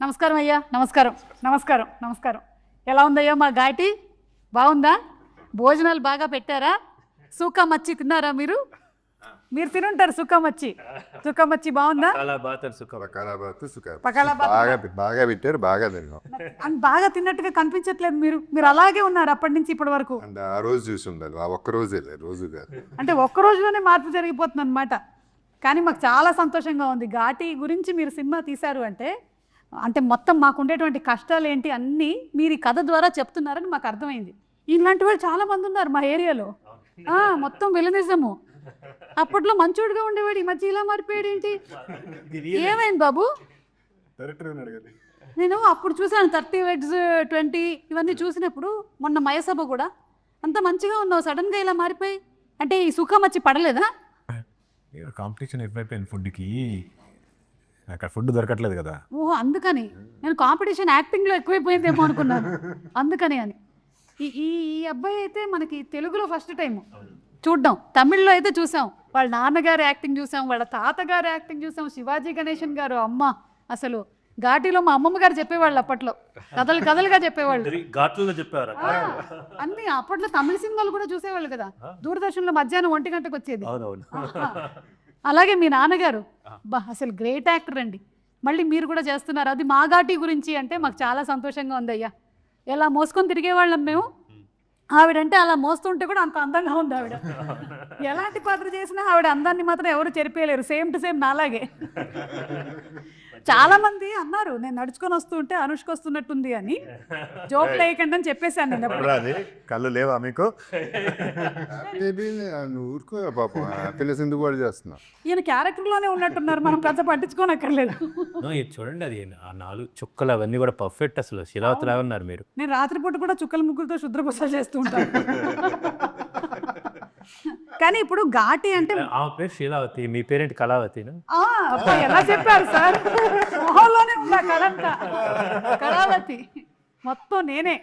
నమస్కారం అయ్యా. నమస్కారం నమస్కారం నమస్కారం. ఎలా ఉందయ్యా మా ఘాటి? బాగుందా? భోజనాలు బాగా పెట్టారా? సూకా మచ్చి తిన్నారా మీరు? మీరు తినుంటారు సూకా మచ్చి. సూకా మచ్చి బాగుందా? బాగా పెట్టారు, బాగా తిన్నాం. బాగా తిన్నట్టుగా కనిపించట్లేదు. మీరు అలాగే ఉన్నారు అప్పటి నుంచి ఇప్పటి వరకు. అంటే ఆ రోజు చూసి ఉండాలి, ఆ ఒక్క రోజే రోజు కాదు. అంటే ఒక్క రోజులోనే మార్పు జరిగిపోతుంది అనమాట. కానీ మాకు చాలా సంతోషంగా ఉంది. ఘాటి గురించి మీరు సినిమా తీశారు అంటే మొత్తం మాకు ఉండేటువంటి కష్టాలు ఏంటి అన్నీ మీరు ఈ కథ ద్వారా చెప్తున్నారని మాకు అర్థమైంది. ఇలాంటి వాళ్ళు చాలా మంది ఉన్నారు మా ఏరియాలో. మొత్తం విలనిజము. అప్పట్లో మంచోడుగా ఉండేవాడు, ఈ మధ్య ఇలా మారిపోయాడు ఏంటి? ఏమైంది బాబు? నేను అప్పుడు చూసాను 30 Wegs 20 ఇవన్నీ చూసినప్పుడు. మొన్న మయసభ కూడా అంత మంచిగా ఉన్నావు, సడన్గా ఇలా మారిపోయి. అంటే ఈ సుఖం వచ్చి పడలేదా? కాంపిటీషన్ ఎక్కువైపోయింది ఫుడ్కి, అక్కడ ఫుడ్ దొరకట్లేదు కదా. ఓహో, అందుకని నేను కాంపిటీషన్ యాక్టింగ్లో ఎక్కువైపోయిందేమో అనుకున్నాను. అందుకని అని ఈ ఈ అబ్బాయి అయితే మనకి తెలుగులో ఫస్ట్ టైం చూడ్డాం. తమిళ్లో అయితే చూసాం, వాళ్ళ నాన్నగారి యాక్టింగ్ చూసాం, వాళ్ళ తాతగారి యాక్టింగ్ చూసాం, శివాజీ గణేశన్ గారు. అమ్మ అసలు ఘాటీలో మా అమ్మమ్మ గారు చెప్పేవాళ్ళు అప్పట్లో, కథలుగా చెప్పేవాళ్ళు. అన్ని అప్పట్లో తమిళ సినిమాలు కూడా చూసేవాళ్ళు కదా, దూరదర్శన్లో మధ్యాహ్నం 1 గంటకు వచ్చేది. అలాగే మీ నాన్నగారు అసలు గ్రేట్ యాక్టర్ అండి. మళ్ళీ మీరు కూడా చేస్తున్నారు, అది మా ఘాటీ గురించి అంటే మాకు చాలా సంతోషంగా ఉంది అయ్యా. ఎలా మోసుకొని తిరిగేవాళ్ళం మేము. ఆవిడంటే అలా మోస్తుంటే కూడా అంత అందంగా ఉంది ఆవిడ. ఎలాంటి పాత్ర చేసినా ఆవిడ అందాన్ని మాత్రం ఎవరు చెరిపేయలేరు. సేమ్ టు సేమ్ నాలాగే. చాలా మంది అన్నారు నేను నడుచుకొని వస్తుంటే అనుష్క వస్తున్నట్టుంది అని. జోక్ లేకుండా అని చెప్పేశాను నేను. కళ్ళు లేవా మీకు? ఊరుకో పాపం, హ్యాపీనెస్ ఎందుకు కూడా చేస్తున్నా. ఈయన క్యారెక్టర్లోనే ఉన్నట్టున్నారు, మనం పెద్ద పట్టించుకోనక్కర్లేదు. చూడండి, అది ఆ 4 చుక్కలు అవన్నీ కూడా పర్ఫెక్ట్. అసలు శిలావతిలా ఉన్నారు మీరు. నేను రాత్రిపూట కూడా చుక్కల ముగ్గులతో శుద్రప్రసాద్ చేస్తూ ఉంటాను. కానీ ఇప్పుడు ఘాటి అంటే ఆమె పేరు శీలావతి, మీ పేరేంటి కళావతి? ఎలా చెప్పారు సార్? మొహంలోనే ఉందా కళంతా. కళావతి మొత్తం నేనే.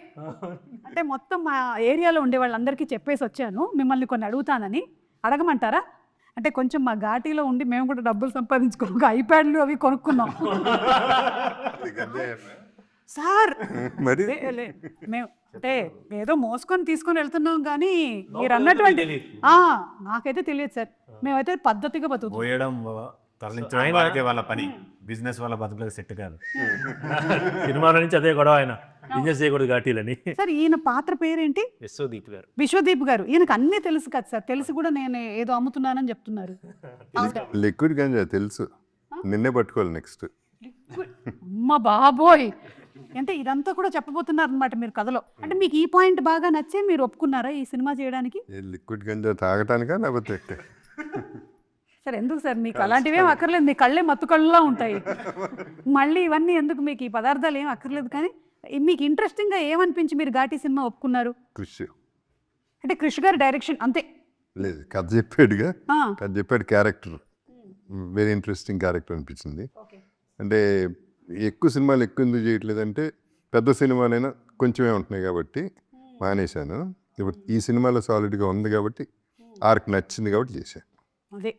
అంటే మొత్తం మా ఏరియాలో ఉండే వాళ్ళందరికీ చెప్పేసి వచ్చాను, మిమ్మల్ని కొన్ని అడుగుతానని. అడగమంటారా? అంటే కొంచెం మా ఘాటీలో ఉండి మేము కూడా డబ్బులు సంపాదించుకో ఐప్యాడ్లు అవి కొనుక్కున్నాం సార్. మేము అంటే ఏదో మోసుకొని తీసుకొని వెళ్తున్నాం కానీ మీరు అన్నటువంటి నాకైతే తెలియదు సార్. మేమైతే పద్ధతిగా పోయడం తరలించడం వాళ్ళకే వాళ్ళ పని. బిజినెస్ వాళ్ళ బతుకులకు సెట్ కాదు. సినిమాల నుంచి అదే గొడవ, ఆయన బిజినెస్ చేయకూడదు ఘాటీలని. సార్ ఈయన పాత్ర పేరేంటి? విశ్వదీప్ గారు. విశ్వదీప్ గారు. ఈయనకు అన్నీ తెలుసు కదా సార్. తెలిసి కూడా నేను ఏదో అమ్ముతున్నానని చెప్తున్నారు. లిక్విడ్ గంజా తెలుసు, నిన్నే పట్టుకోవాలి నెక్స్ట్. అమ్మ బాబోయ్, అంటే ఇదంతా కూడా చెప్పబోతున్నారు అనమాట మీరు కథలో. అంటే మీకు ఈ పాయింట్ బాగా నచ్చే మీరు ఒప్పుకున్నారా ఈ సినిమా చేయడానికి? లిక్విడ్ గంజా తాగటానికా లేకపోతే? సార్ ఎందుకు సార్, మీకు అలాంటివి ఏం అక్కర్లేదు, మీ కళ్ళే మత్తు కళ్ళులా ఉంటాయి. మళ్ళీ ఇవన్నీ ఎందుకు, మీకు ఈ పదార్థాలు ఏం అక్కర్లేదు. కానీ మీకు ఇంట్రెస్టింగ్గా ఏమనిపించి మీరు ఘాటీ సినిమా ఒప్పుకున్నారు? కృషి అంటే కృషి గారి డైరెక్షన్ అంతే లేదు, కథ చెప్పాడుగా, కథ చెప్పాడు. క్యారెక్టర్ వెరీ ఇంట్రెస్టింగ్ క్యారెక్టర్ అనిపించింది. అంటే ఎక్కువ సినిమాలు ఎక్కువ ఎందుకు చేయట్లేదంటే పెద్ద సినిమాలైనా కొంచెమే ఉంటున్నాయి కాబట్టి మానేశాను. ఇప్పుడు ఈ సినిమాలో సాలిడ్గా ఉంది కాబట్టి ఆర్క్ నచ్చింది కాబట్టి చేశాను. అదే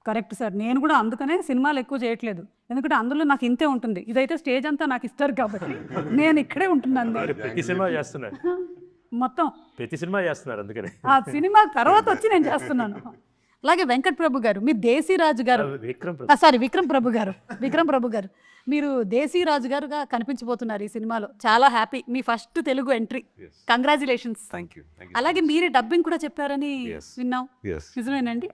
కరెక్ట్ సార్. నేను కూడా అందుకనే సినిమాలు ఎక్కువ చేయట్లేదు, ఎందుకంటే అందులో నాకు ఇంతే ఉంటుంది. ఇదైతే స్టేజ్ అంతా నాకు ఇస్తారు కాబట్టి నేను ఇక్కడే ఉంటున్నాను. ప్రతి సినిమా చేస్తున్నారు, మొత్తం ప్రతి సినిమా చేస్తున్నారు. అందుకని ఆ సినిమా తర్వాత వచ్చి నేను చేస్తున్నాను. అలాగే వెంకట్ ప్రభు గారు, మీరు దేశీరాజు గారు, విక్రమ్ ప్రభు గారు మీరు దేశీరాజు గారుగా కనిపించబోతున్నారు ఈ సినిమాలో. చాలా హ్యాపీ, మీ ఫస్ట్ తెలుగు ఎంట్రీ. కంగ్రాచులేషన్స్. అలాగే మీరే డబ్బింగ్ కూడా చెప్పారని విన్నాం, నిజమేనండి?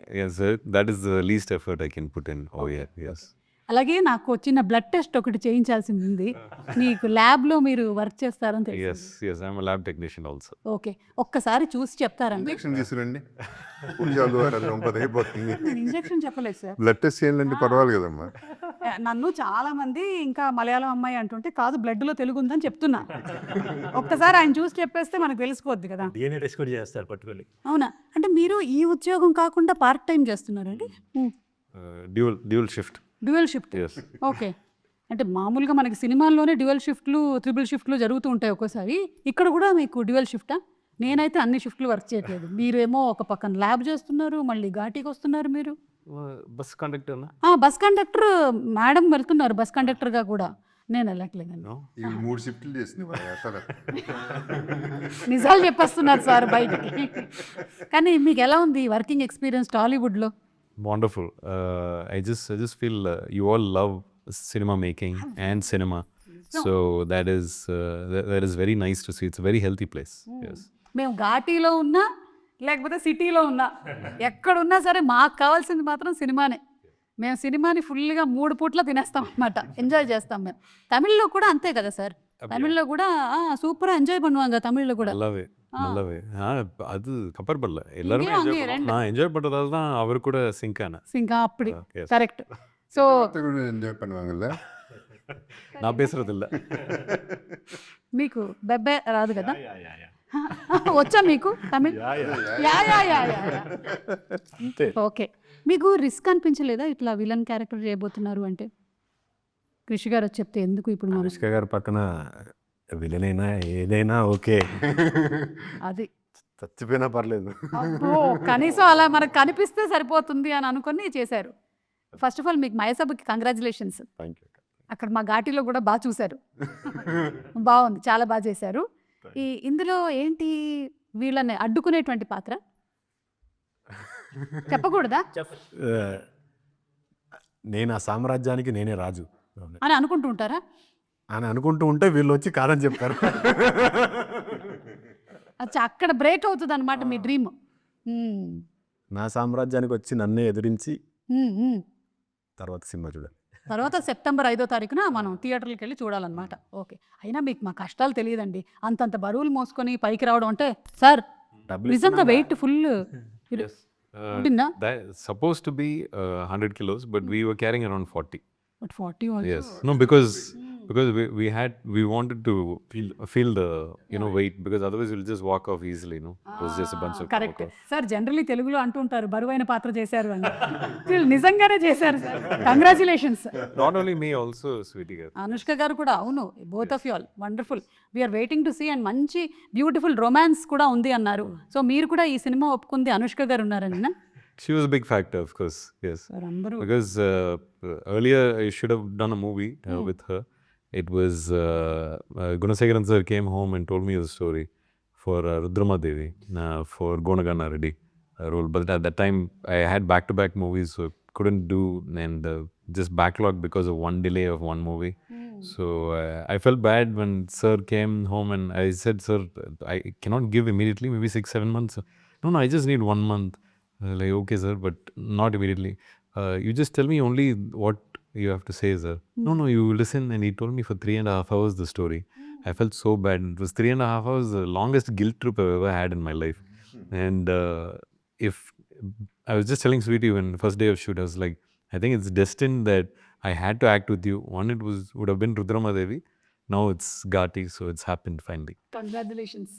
That is the least effort I can put in. Oh yeah, yes. అలాగే నాకు చిన్న బ్లడ్ టెస్ట్ ఒకటి చేయించాల్సింది ఉంది. మీకు ల్యాబ్లో మీరు వర్క్ చేస్తారని తెలుసు. Yes, I'm a lab technician also. Okay, ఒక్కసారి చూసి చెప్తారండి. ఇంజక్షన్ తీసుకురండి, ఇంజక్షన్ చెప్పలేదు సార్. బ్లడ్ టెస్ట్ చేయాలంటే పర్వాలి కదమ్మా. నన్ను చాలా మంది ఇంకా మలయాళం అమ్మాయి అంటుంటే కాదు బ్లడ్లో తెలుగు ఉందని చెప్తున్నా. ఒక్కసారి ఆయన చూసి చెప్పేస్తే మనకు తెలిసిపోద్ది కదా. DNA టెస్ట్ కూడా చేస్తారు పట్టుకొని. అవునా? అంటే మీరు ఈ ఉద్యోగం కాకుండా పార్ట్ టైం చేస్తున్నారండి? Dual shift. Dual shift. Okay, అంటే మామూలుగా మనకి సినిమాల్లోనే డ్యూయల్ షిఫ్ట్లు, ట్రిపుల్ షిఫ్ట్లు జరుగుతూ ఉంటాయి ఒక్కోసారి. ఇక్కడ కూడా మీకు డ్యూయల్ షిఫ్టా? నేనైతే అన్ని షిఫ్ట్లు వర్క్ చేయట్లేదు. మీరేమో ఒక పక్కన ల్యాబ్ చేస్తున్నారు, మళ్ళీ ఘాటీకి వస్తున్నారు. మీరు bus conductor bus conductor madam వెళ్తున్నారు బస్ కండక్టర్గా కూడా. నేను వెళ్ళట్లేదండి. No? ఈ 3 షిఫ్ట్లు చేసింది అసలు. నిజాలు చెప్పేస్తున్నారు సార్ బయటికి. కానీ మీకు ఎలా ఉంది వర్కింగ్ ఎక్స్పీరియన్స్ టాలీవుడ్లో? Wonderful. I just feel you all love cinema making and cinema. So that is very nice to see. It's a very healthy place. Yes. మేము ఘాటీలో ఉన్నా లేకపోతే సిటీలో ఉన్నా ఎక్కడున్నా సరే మాకు కావాల్సింది మాత్రం సినిమానే. మేము సినిమాని ఫుల్గా 3 పూట్ల తినేస్తాం అన్నమాట, ఎంజాయ్ చేస్తాం మేము. తమిళ్లో కూడా అంతే కదా సార్, తమిళ్లో కూడా సూపర్ ఎంజాయ్ பண்ணுவாங்க தமிழ்ல கூட. நல்லாவே அது கம்பேர் பண்ணல எல்லாரும் இங்கேயும் அங்கேயும் ரெண்டு. நான் என்ஜாய் பண்றதால தான் அவர் கூட சிங்க் ஆனேன். సింకా అప్పుడు Yes. కరెక్ట్. సో కూడా ఎంజాయ్ பண்ணுவாங்கல்ல. நான் பேசுறது இல்ல. మీకు బెబ్బే రాదు కదా? వచ్చా మీకు Tamil? Yeah yeah yeah yeah. Okay. మీకు రిస్క్ అనిపించలేదా ఇట్లా విలన్ క్యారెక్టర్ చేయబోతున్నారు అంటే? కృషి గారు వచ్చి చెప్తే ఎందుకు ఇప్పుడు మనం అనుష్క గారి పక్కన విలన్ అయినా ఏదైనా ఓకే, అది చచ్చిపోయినా పర్లేదు. అబ్బో, కనీసం అలా మనకు కనిపిస్తే సరిపోతుంది అని అనుకొని చేశారు. ఫస్ట్ ఆఫ్ ఆల్ మీకు మయసభకి కంగ్రాచులేషన్స్. Thank you. అక్కడ మా ఘాటీలో కూడా బాగా చూశారు. బాగుంది, చాలా బాగా చేశారు. ఇందులో ఏంటి వీళ్ళని అడ్డుకునేటువంటి పాత్ర చెప్పకూడదా నేను ఆ సామ్రాజ్యానికి నేనే రాజు అని అనుకుంటూ ఉంటారా? అని అనుకుంటూ ఉంటే వీళ్ళు వచ్చి కాదని చెప్పారు. అచ్చా, అక్కడ బ్రేక్ అవుతుంది అనమాట మీ డ్రీమ్. నా సామ్రాజ్యానికి వచ్చి నన్నే ఎదిరించి తర్వాత సినిమా చూడాలి. తర్వాత సెప్టెంబర్ 5వ తారీఖున మనం థియేటర్లకు వెళ్ళి చూడాలన్నమాట. ఓకే. అయినా మీకు మా కష్టాలు తెలియదండి, అంతంత బరువులు మోసుకొని పైకి రావడం అంటే. సార్ నిజంగా వెయిట్ ఫుల్ ఉంటుందా? That supposed to be 100 kilos, but we were carrying around 40. But 40 also. Yes. No, because we wanted to feel the weight, because otherwise we'll just walk off easily. It was just a bunch of correct walk off. Sir. Generally తెలుగులో అంటూ ఉంటారు బరువైన పాత్ర చేశారు అని. వీళ్ళు నిజంగానే చేశారు sir. Congratulations. Not only me, also Sweetie గారు. అనుష్క గారు కూడా. అవును, both of you all wonderful. We are waiting to see. And మంచి బ్యూటిఫుల్ రొమాన్స్ కూడా ఉంది అన్నారు. సో మీరు కూడా ఈ సినిమా ఒప్పుకుంది అనుష్క గారు ఉన్నారని? She was a big factor, of course. Yes. Sir అందరూ Because earlier I should have done a movie with her. It was Gunasegaran sir came home and told me the story for Rudrama Devi for Gonagana Reddy role. But at that time I had back-to-back movies, so couldn't do, and just backlogged because of one delay of one movie. So I felt bad when sir came home and I said, sir, I cannot give immediately, maybe 6-7 months. No, I just need 1 month. Like, okay sir, but not immediately. You just tell me only what you have to say, sir. No, you listen. And he told me for 3.5 hours the story. I felt so bad. It was 3.5 hours, the longest guilt trip I've ever had in my life. And if I was just telling Sweetie when first day of shoot, I was like, I think it's destined that I had to act with you. One, would have been Rudrama Devi. Now it's Ghati, so it's happened finally. Congratulations.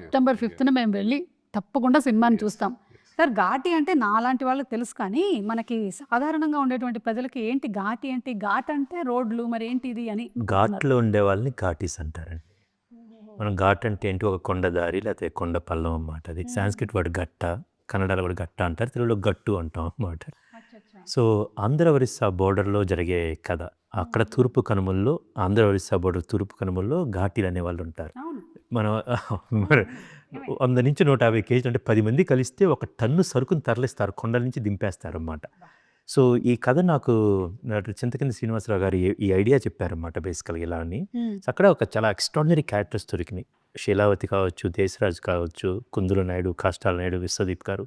September 5న మేము వెళ్ళి తప్పకుండా సినిమాని చూస్తాం. Sir Ghaati అంటే నాలాంటి వాళ్ళకి తెలుసు, కానీ మనకి సాధారణంగా ఉండేటువంటి ప్రజలకి ఏంటి ఘాటి ఏంటి? ఘాట్ అంటే రోడ్లు, మరి ఏంటి ఇది అని. ఘాట్లో ఉండే వాళ్ళని ఘాటీస్ అంటారండి. మనం ఘాట్ అంటే ఏంటి? ఒక కొండ దారి లేకపోతే కొండ పల్లం అన్నమాట. అది సాంస్క్రిట్ వర్డ్ గట్ట, కన్నడలో కూడా గట్ట అంటారు, తెలుగులో గట్టు అంటాం అన్నమాట. సో ఆంధ్ర ఒరిస్సా బోర్డర్లో జరిగే కథ. అక్కడ తూర్పు కనుమల్లో, ఆంధ్ర ఒరిస్సా బోర్డర్ తూర్పు కనుమల్లో ఘాటీలు అనే వాళ్ళు ఉంటారు. మనం 100 నుంచి 150 కేజీలు అంటే 10 మంది కలిస్తే 1 టన్ను సరుకుని తరలిస్తారు, కొండల నుంచి దింపేస్తారు అన్నమాట. సో ఈ కథ నాకు చింతకింది శ్రీనివాసరావు గారు ఈ ఐడియా చెప్పారన్నమాట బేసికల్గా ఇలా అని. అక్కడ ఒక చాలా ఎక్స్ట్రాడినరీ క్యారెక్టర్స్ దొరికినాయి. శీలావతి కావచ్చు, దేశరాజు కావచ్చు, కుందుల నాయుడు, కాష్టాల నాయుడు, విశ్వదీప్ గారు.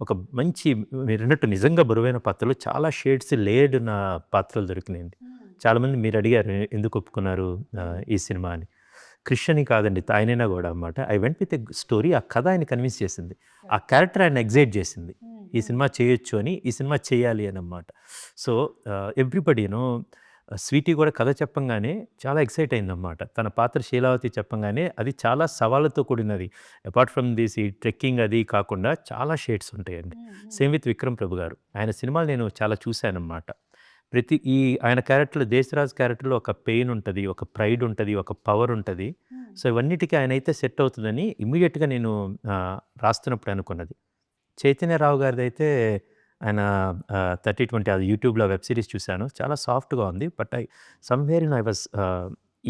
ఒక మంచి మీరు అన్నట్టు నిజంగా బరువైన పాత్రలు, చాలా షేడ్స్ లేయర్డ్ ఉన్న పాత్రలు దొరికినాయండి. చాలామంది మీరు అడిగారు ఎందుకు ఒప్పుకున్నారు ఈ సినిమా అని. క్రిష్ కాదండి, ఆయనైనా కూడా అన్నమాట. I went with a story. ఆ కథ ఆయన కన్విన్స్ చేసింది, ఆ క్యారెక్టర్ ఆయన ఎగ్జైట్ చేసింది, ఈ సినిమా చేయొచ్చు అని, ఈ సినిమా చేయాలి అని అన్నమాట. సో ఎవ్రీబడీను స్వీటీ కూడా కథ చెప్పంగానే చాలా ఎక్సైట్ అయిందన్నమాట. తన పాత్ర శీలావతి చెప్పంగానే అది చాలా సవాళ్ళతో కూడినది. అపార్ట్ ఫ్రమ్ దిస్ ఈ ట్రెక్కింగ్ అది కాకుండా చాలా షేడ్స్ ఉంటాయండి. సేమ్ విత్ విక్రమ్ ప్రభు గారు, ఆయన సినిమాలు నేను చాలా చూశానన్నమాట. ఆయన క్యారెక్టర్లో, దేశరాజ్ క్యారెక్టర్లో ఒక పెయిన్ ఉంటుంది, ఒక ప్రైడ్ ఉంటుంది, ఒక పవర్ ఉంటుంది. సో ఇవన్నిటికీ ఆయన అయితే సెట్ అవుతుందని ఇమీడియట్గా నేను రాస్తున్నప్పుడు అనుకున్నది. చైతన్యరావు గారిది అయితే ఆయన 30-20 అది యూట్యూబ్లో వెబ్ సిరీస్ చూశాను. చాలా సాఫ్ట్గా ఉంది. బట్ సమ్వేర్ ఐ వాజ్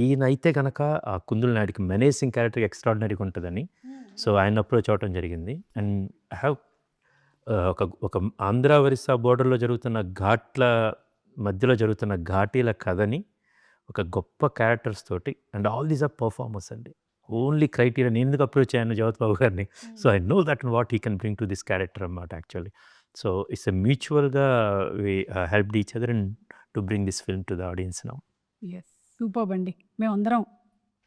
ఈయన అయితే కనుక కుందుల నాయుడికి మెనేసింగ్ క్యారెక్టర్ ఎక్స్ట్రాడినరీగా ఉంటుందని సో ఆయన అప్రోచ్ అవ్వడం జరిగింది. అండ్ ఐ హ్యావ్ ఒక ఆంధ్ర ఒరిస్సా బోర్డర్లో జరుగుతున్న ఘాట్ల మధ్యలో జరుగుతున్న ఘాటీల కథని ఒక గొప్ప క్యారెక్టర్స్ తోటి and all these are performers అండి. ఓన్లీ క్రైటీరియా నేను ఎందుకు అప్రోచ్ అయ్యాను జగత్ బాబు గారిని. So I know that and what he can bring to this character అన్నమాట యాక్చువల్లీ. సో ఇట్స్ మ్యూచువల్గా we helped each other and to bring this film to the audience now. Yes, superb అండి. మేమందరం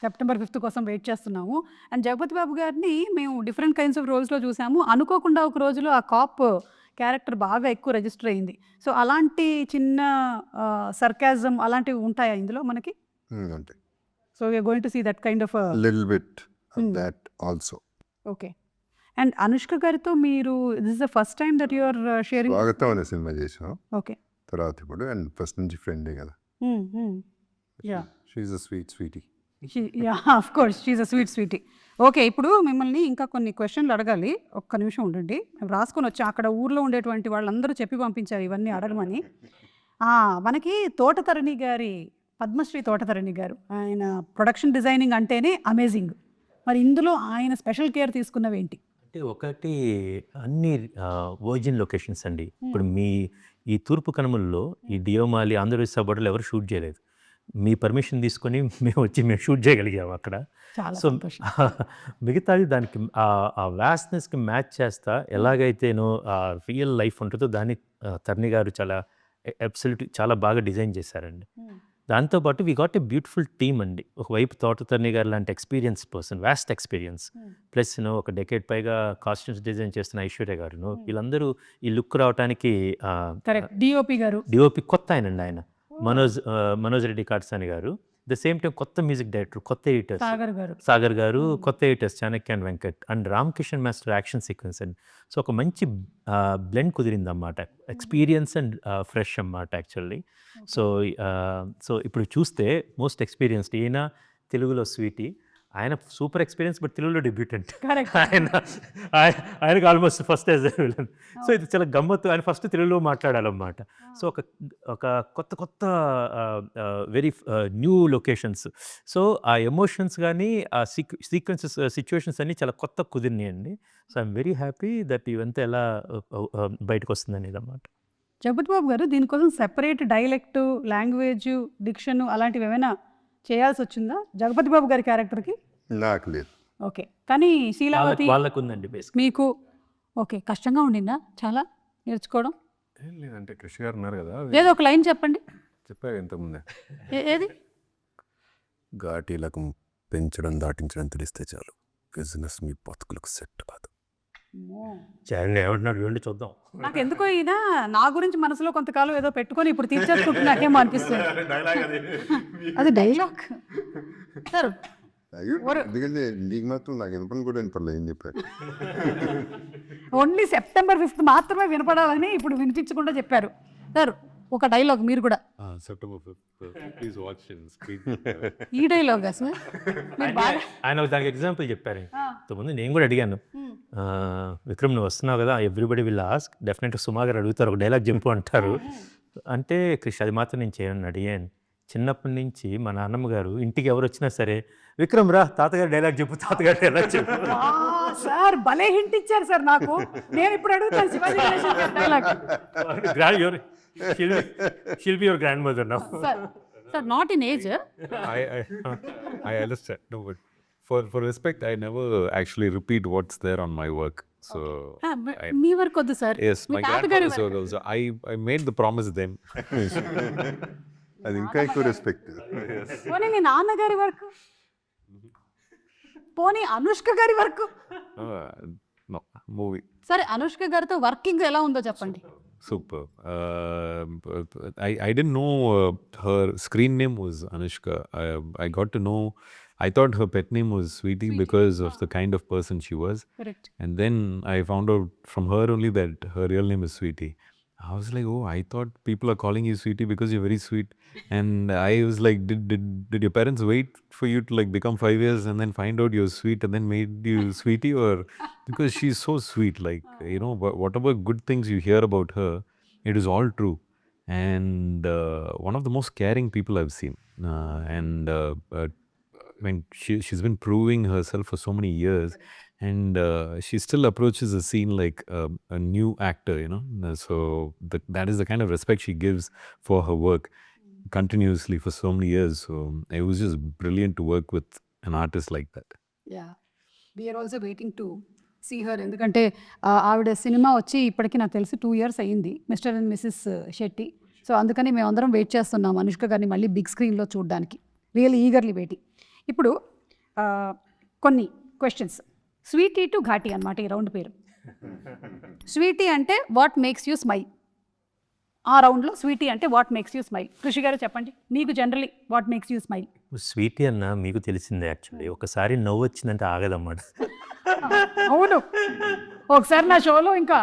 September 5th కోసం wait చేస్తున్నాము. And Jagapathi బాబు గారిని మేము different kinds of రోల్స్లో చూసాము. అనుకోకుండా ఒక రోజులో ఆ కాప్ క్యారెక్టర్ బాగా ఎక్కువ రిజిస్టర్ అయింది. సో అలాంటి చిన్న సర్కాజం అలాంటివి ఉంటాయా ఇందులో మనకి? అంటే so we are going to see that kind of little bit that also. Okay. And Anushka గారితో మీరు this is the first time that you are sharing? Swagatam అనే సినిమా చేసాం ఓకే. తర్వాత ఇప్పుడు అండ్ ఫస్ట్ నుంచి ఫ్రెండే కదా. Yeah, she's a sweety. Yeah, of course she's a sweety. Okay, ఇప్పుడు మిమ్మల్ని ఇంకా కొన్ని క్వశ్చన్లు అడగాలి. ఒక్క నిమిషం ఉండండి, మేము రాసుకొని వచ్చాం. అక్కడ ఊర్లో ఉండేటువంటి వాళ్ళందరూ చెప్పి పంపించారు ఇవన్నీ అడగమని. మనకి తోటతరణి గారి, పద్మశ్రీ తోటతరణి గారు, ఆయన ప్రొడక్షన్ డిజైనింగ్ అంటేనే అమేజింగ్. మరి ఇందులో ఆయన స్పెషల్ కేర్ తీసుకున్నవి ఏంటి? అంటే ఒకటి అన్ని వర్జిన్ లొకేషన్స్ అండి. ఇప్పుడు మీ ఈ తూర్పు కనుమల్లో ఈ డియోమాలి ఆంధ్రప్రదేశ్ బోర్డర్లో ఎవరు షూట్ చేయలేదు. మీ పర్మిషన్ తీసుకొని మేము షూట్ చేయగలిగాము అక్కడ. చాలా సో సంతోషం. మిగతాది దానికి ఆ వ్యాస్నెస్కి మ్యాచ్ చేస్తా ఎలాగైతేనో రియల్ లైఫ్ ఉంటుందో దాన్ని తరణి గారు చాలా చాలా బాగా డిజైన్ చేశారండి. దాంతోపాటు we got a beautiful team అండి. ఒకవైపు తోటతరణి గారు లాంటి experience person, vast experience, plus ఒక డెకేడ్ పైగా కాస్ట్యూమ్స్ డిజైన్ చేస్తున్న ఐశ్వర్య గారు, వీళ్ళందరూ ఈ లుక్ రావడానికి డిఓపి కొత్త ఆయనండి. ఆయన మనోజ్ రెడ్డి కాట్సాని గారు, ద సేమ్ టైం కొత్త మ్యూజిక్ డైరెక్టర్, కొత్త ఎడిటర్స్ సాగర్ గారు, కొత్త editors Chanakya and Venkat and Ram Kishan master action sequence and so ఒక మంచి బ్లెండ్ కుదిరింది అన్నమాట. ఎక్స్పీరియన్స్ అండ్ ఫ్రెష్ అన్నమాట యాక్చువల్లీ. సో ఇప్పుడు చూస్తే మోస్ట్ ఎక్స్పీరియన్స్డ్ ఈయన, తెలుగులో స్వీటీ, ఆయన సూపర్ ఎక్స్పీరియన్స్ బట్ తెలుగులో డెబ్యూటెంట్. ఆయనకు almost first as villain. So ఇది చాలా గమ్మత్తు. ఆయన ఫస్ట్ తెలుగులో మాట్లాడాలన్నమాట. సో ఒక కొత్త వెరీ న్యూ లొకేషన్స్. సో ఆ ఎమోషన్స్ కానీ ఆ సీక్వెన్సెస్ సిచ్యువేషన్స్ అన్నీ చాలా కొత్త కుదిరినాయండి. So I'm very happy that ఇవంతా ఎలా బయటకు వస్తుంది అనేది అన్నమాట. జగపతి బాబు గారు, దీనికోసం సెపరేట్ డైలెక్ట్, లాంగ్వేజ్, డిక్షన్ అలాంటివి ఏమైనా చేయాల్సి వచ్చిందా జగపతి బాబు గారి క్యారెక్టర్కి? నాకు లేదు. ఓకే, కానీ శీలావతి వాళ్ళకు ఉందండి బేసిక్. మీకు ఓకే, కష్టంగా ఉండిందా చాలా నేర్చుకోవడం? లేదంటే కృషి గారు ఉన్నారు కదా, ఏదో ఒక లైన్ చెప్పండి. చెప్పారు ఇంతకుముందే. ఏది? ఘాటీలకు పెంచడం దాటించడం తెలిస్తే చాలు, బిజినెస్ మీ బతుకులకు సెట్ కాదు. ఏమంటున్నాడు చూడండి, చూద్దాం. నాకు ఎందుకో ఈయన నా గురించి మనసులో కొంతకాలం ఏదో పెట్టుకొని ఇప్పుడు తీర్చేసుకుంటున్నాకేమో అనిపిస్తుంది. అది డైలాగ్ సార్. ఎందుకంటే నీకు మాత్రం నాకు వినపని కూడా వినపడలేదు ఏం చెప్పారు. ఓన్లీ సెప్టెంబర్ 5th మాత్రమే వినపడాలని ఇప్పుడు వినిపించకుండా చెప్పారు సార్. ఒక డైలాగ్ మీరు కూడా. September 5th please watch in screen. ఈ డైలాగా సార్? ఆయన దానికి ఎగ్జాంపుల్ చెప్పారు. ఇంతకుముందు నేను కూడా అడిగాను, విక్రమ్ నువ్వు వస్తున్నావు కదా, ఎవ్రీబడి విల్ ఆస్క్, డెఫినెట్గా సుమా గారు అడుగుతారు, ఒక డైలాగ్ చెప్పు అంటారు. అంటే కృష్ణ అది మాత్రం నేను చేయను అడిగాను. చిన్నప్పటి నుంచి మా నాన్నమ్మ గారు ఇంటికి ఎవరు వచ్చినా సరే, విక్రమ్ రా తాతగారు డైలాగ్ చెప్పు, తాతగారు డైలాగ్ చెప్పు. సార్ భలే హింట్ ఇచ్చారు సార్ నాకు. నేను ఇప్పుడు అడుగుతాను శివాజీ గణేశన్ గారి dialogue. She'll be your grandmother now. Sir, not in age. I understand. No, but for respect, I never actually repeat what's there on my work. So me work వద్దు sir. yes, my grandfather's work also. I made the promise them. అది ఇంకా ఎక్కువ respect. పోనీ మీ నాన్నగారి work, పోనీ అనుష్క గారి work. No, movie. సరే, అనుష్క గారితో వర్కింగ్ ఎలా ఉందో చెప్పండి. Super. I didn't know her screen name was Anushka. I got to know, I thought her pet name was Sweetie because of the kind of person she was. Correct. And then I found out from her only that her real name is Sweetie. I was like, oh, I thought people are calling you sweetie because you're very sweet. And I was like, did your parents wait for you to like become 5 years and then find out you're sweet and then made you sweetie? Or because she's so sweet, like, you know, whatever good things you hear about her, it is all true. And one of the most caring people I've seen. I mean, she's been proving herself for so many years, and she still approaches the scene like a new actor, you know. So that is the kind of respect she gives for her work continuously for so many years. So it was just brilliant to work with an artist like that. Yeah we are also waiting to see her. ఎందుకంటే ఆవిడ cinema వచ్చి ఇప్పటికీ నాకు తెలిసి 2 years అయ్యింది, mister and missus Shetty. So అందుకని మేము అందరం వెయిట్ చేస్తున్నాం అనుష్క గారిని మళ్ళీ బిగ్ స్క్రీన్లో చూడడానికి. Really eagerly waiting. ఇప్పుడు కొన్ని క్వశ్చన్స్. స్వీటీ టు ఘాటీ అనమాట ఈ రౌండ్ పేరు. స్వీటీ అంటే వాట్ మేక్స్ యూ స్మైల్. ఆ రౌండ్లో స్వీటీ అంటే వాట్ మేక్స్ యూ స్మైల్. కృషి గారు చెప్పండి, మీకు generally what makes you smile. Sweety అన్న మీకు తెలిసిందే యాక్చువల్లీ, ఒకసారి నవ్వు వచ్చిందంటే ఆగదన్నమాట. అవును, ఒకసారి నా షోలో ఇంకా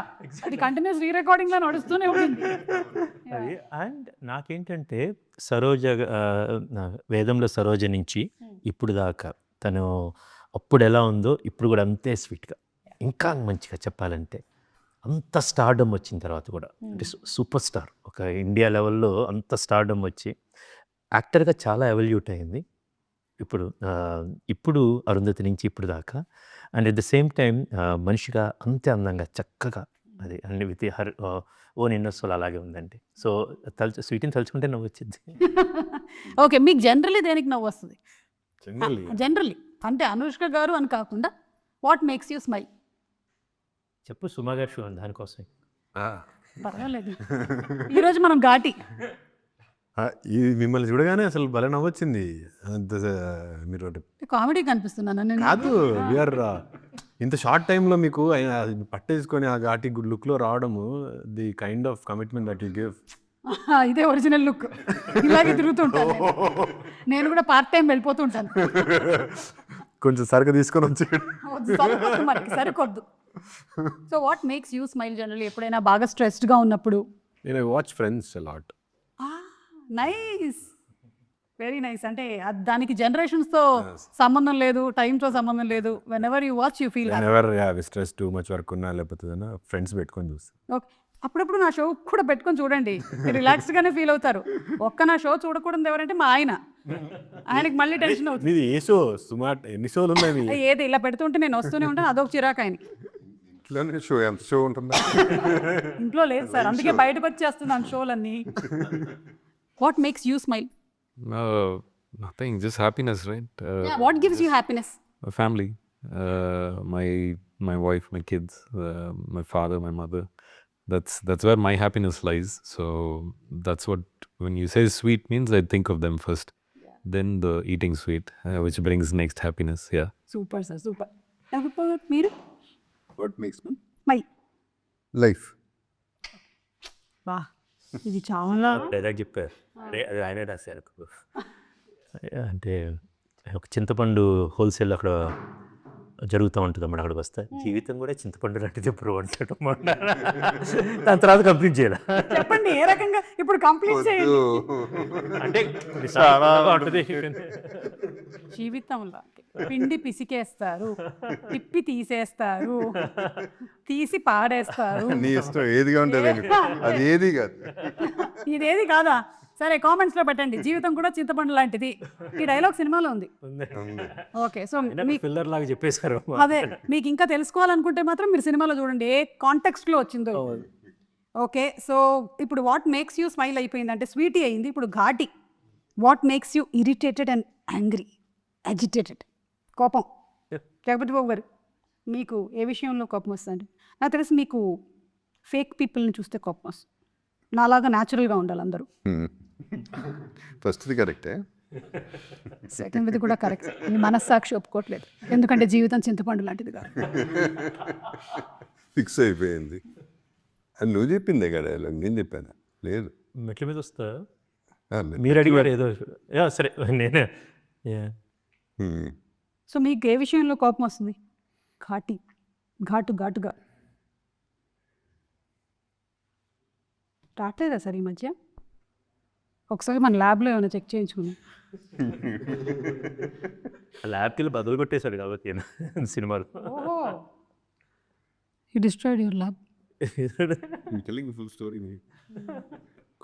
అది కంటిన్యూస్ రీ రికార్డింగ్లో నడుస్తూనే ఉంటుంది. అది అండ్ నాకేంటంటే సరోజ వేదంలో సరోజ నుంచి ఇప్పుడు దాకా తను అప్పుడు ఎలా ఉందో ఇప్పుడు కూడా అంతే స్వీట్గా, ఇంకా మంచిగా చెప్పాలంటే అంత స్టార్డమ్ వచ్చిన తర్వాత కూడా అంటే సూపర్ స్టార్, ఒక ఇండియా లెవెల్లో అంత స్టార్డమ్ వచ్చి యాక్టర్గా చాలా ఎవల్యూట్ అయింది ఇప్పుడు అరుంధతి నుంచి ఇప్పుడు దాకా. And at the same time మనిషిగా అంతే అందంగా చక్కగా అది అన్ని విత్ హర్ ఓన్ ఇన్నర్సోల్ అలాగే ఉందండి. సో స్వీట్ని తలుచుకుంటే నవ్వు వచ్చింది. ఓకే, మీకు జనరలీ దేనికి నవ్వు వస్తుంది? జనరలీ అంటే అనుష్క గారు అని కాకుండా వాట్ మేక్స్ యూ స్మైల్. చెప్పు సుమా గారు షో దానికోసం. పర్వాలేదు, ఈరోజు మనం ఘాటి. ఇది మిమ్మల్ని చూడగానే అసలు భలే నవ్వొచ్చింది. మీరు కామెడీ కనిపిస్తున్నాను నేను. కాదు, వీఆర్ ఇంత షార్ట్ టైంలో మీకు పట్టేసుకొని ఆ ఘాటి లుక్లో రావడము, the kind of commitment that you give. ఇదే ఒరిజినల్ లుక్. ఇలాగే తిరుగుతుంటాను నేను కూడా, పార్ట్ టైం వెళ్ళిపోతుంటాను. కొంచెం సరుకు తీసుకొని వచ్చి మనకి సరికొద్దు. So what makes you smile generally ఎప్పుడైనా బాగా స్ట్రెస్డ్గా ఉన్నప్పుడు? నేను watch Friends a lot. Nice, very nice. అంటే దానికి జనరేషన్స్తో సంబంధం లేదు, టైంతో సంబంధం లేదు. Whenever you watch you feel stress too much work ఉన్నా లేకపోతే ఫ్రెండ్స్ పెట్టుకొని చూస్తాను. ఓకే, అప్పుడప్పుడు నా షో కూడా పెట్టుకొని చూడండి, రిలాక్స్డ్గానే ఫీల్ అవుతారు. ఒక్క నా షో చూడకూడదు ఎవరంటే మా ఆయనకి మళ్ళీ టెన్షన్ అవుతుంది. ఇది ఏ షో సుమార్ ఎన్ని షోలు ఉన్నాయి? ఏది ఇలా పెడుతుంటే నేను వస్తూనే ఉంటాను, అదొక చిరాకు ఆయనకి. షో ఎంత షో ఉంటుందా? ఇంట్లో లేదు సార్, అందుకే బయటకు వచ్చేస్తున్నాను షోలన్నీ. What makes you smile? Nothing, just happiness, right? What gives you happiness? Family, my wife, my kids, my father, my mother. That's where my happiness lies. So that's what, when you say sweet means, I think of them first. Then the eating sweet, which brings next happiness. Yeah. Super sir, super. మీరు? What makes my life. వా, ఇది చాలా dialogue చెప్పారు, అది ఆయనే రాశారు. అంటే ఒక చింతపండు హోల్సేల్ అక్కడ జరుగుతూ ఉంటుంది అన్నమాట. అక్కడికి వస్తే జీవితం కూడా చింతపండు లాంటిది ఎప్పుడు అంటాడు. దాని తర్వాత కంప్లీట్ చేయాలి. చెప్పండి ఏ రకంగా ఇప్పుడు కంప్లీట్ చేయండి. అంటే జీవితంలో పిండి పిసికేస్తారు, తిప్పి తీసేస్తారు, తీసి పాడేస్తారు. నీ ఇష్టం ఏదిగా ఉంటుంది, అది ఏది కాదు. ఇదేది కాదా? సరే, కామెంట్స్లో పెట్టండి. జీవితం కూడా చింతపండు లాంటిది. ఈ డైలాగ్ సినిమాలో ఉంది. ఓకే, సో పిల్లర్ లాగా చెప్పేశారు. అదే, మీకు ఇంకా తెలుసుకోవాలనుకుంటే మాత్రం మీరు సినిమాలో చూడండి ఏ కాంటెక్స్ట్లో వచ్చిందో. ఓకే, సో ఇప్పుడు వాట్ మేక్స్ యూ స్మైల్ అయిపోయింది అంటే స్వీటీ అయింది. ఇప్పుడు Ghaati. What makes you irritated and angry, agitated, కోపం. జగపతి బాబు గారు, మీకు ఏ విషయంలో కోపం వస్తుంది? నాకు తెలిసి మీకు ఫేక్ పీపుల్ని చూస్తే కోపం వస్తుంది. నాలాగా న్యాచురల్గా ఉండాలి అందరూ. ఫస్ట్ది కరెక్టే, సెకండ్ది కూడా కరెక్ట్. మీ మనస్సాక్షి ఒప్పుకోవట్లేదు, ఎందుకంటే జీవితం చింతపండు లాంటిది కాదు. ఫిక్స్ అయిపోయింది. అది నువ్వు చెప్పిందే కదా, నేను చెప్పాను లేదు. మెట్ల మీద వస్తా మీరు అడిగారు ఏదో. సరే నేనే. సో మీకు ఏ విషయంలో కోపం వస్తుంది? ఘాటుగా. రావట్లేదా సార్ ఈ మధ్య? ఒకసారి మన ల్యాబ్లో ఏమైనా చెక్ చేయించుకున్నాం. ల్యాబ్కి బదులు కొట్టేశాడు కాబట్టి సినిమాలో. ఓహో, you destroyed your lab. Telling full story.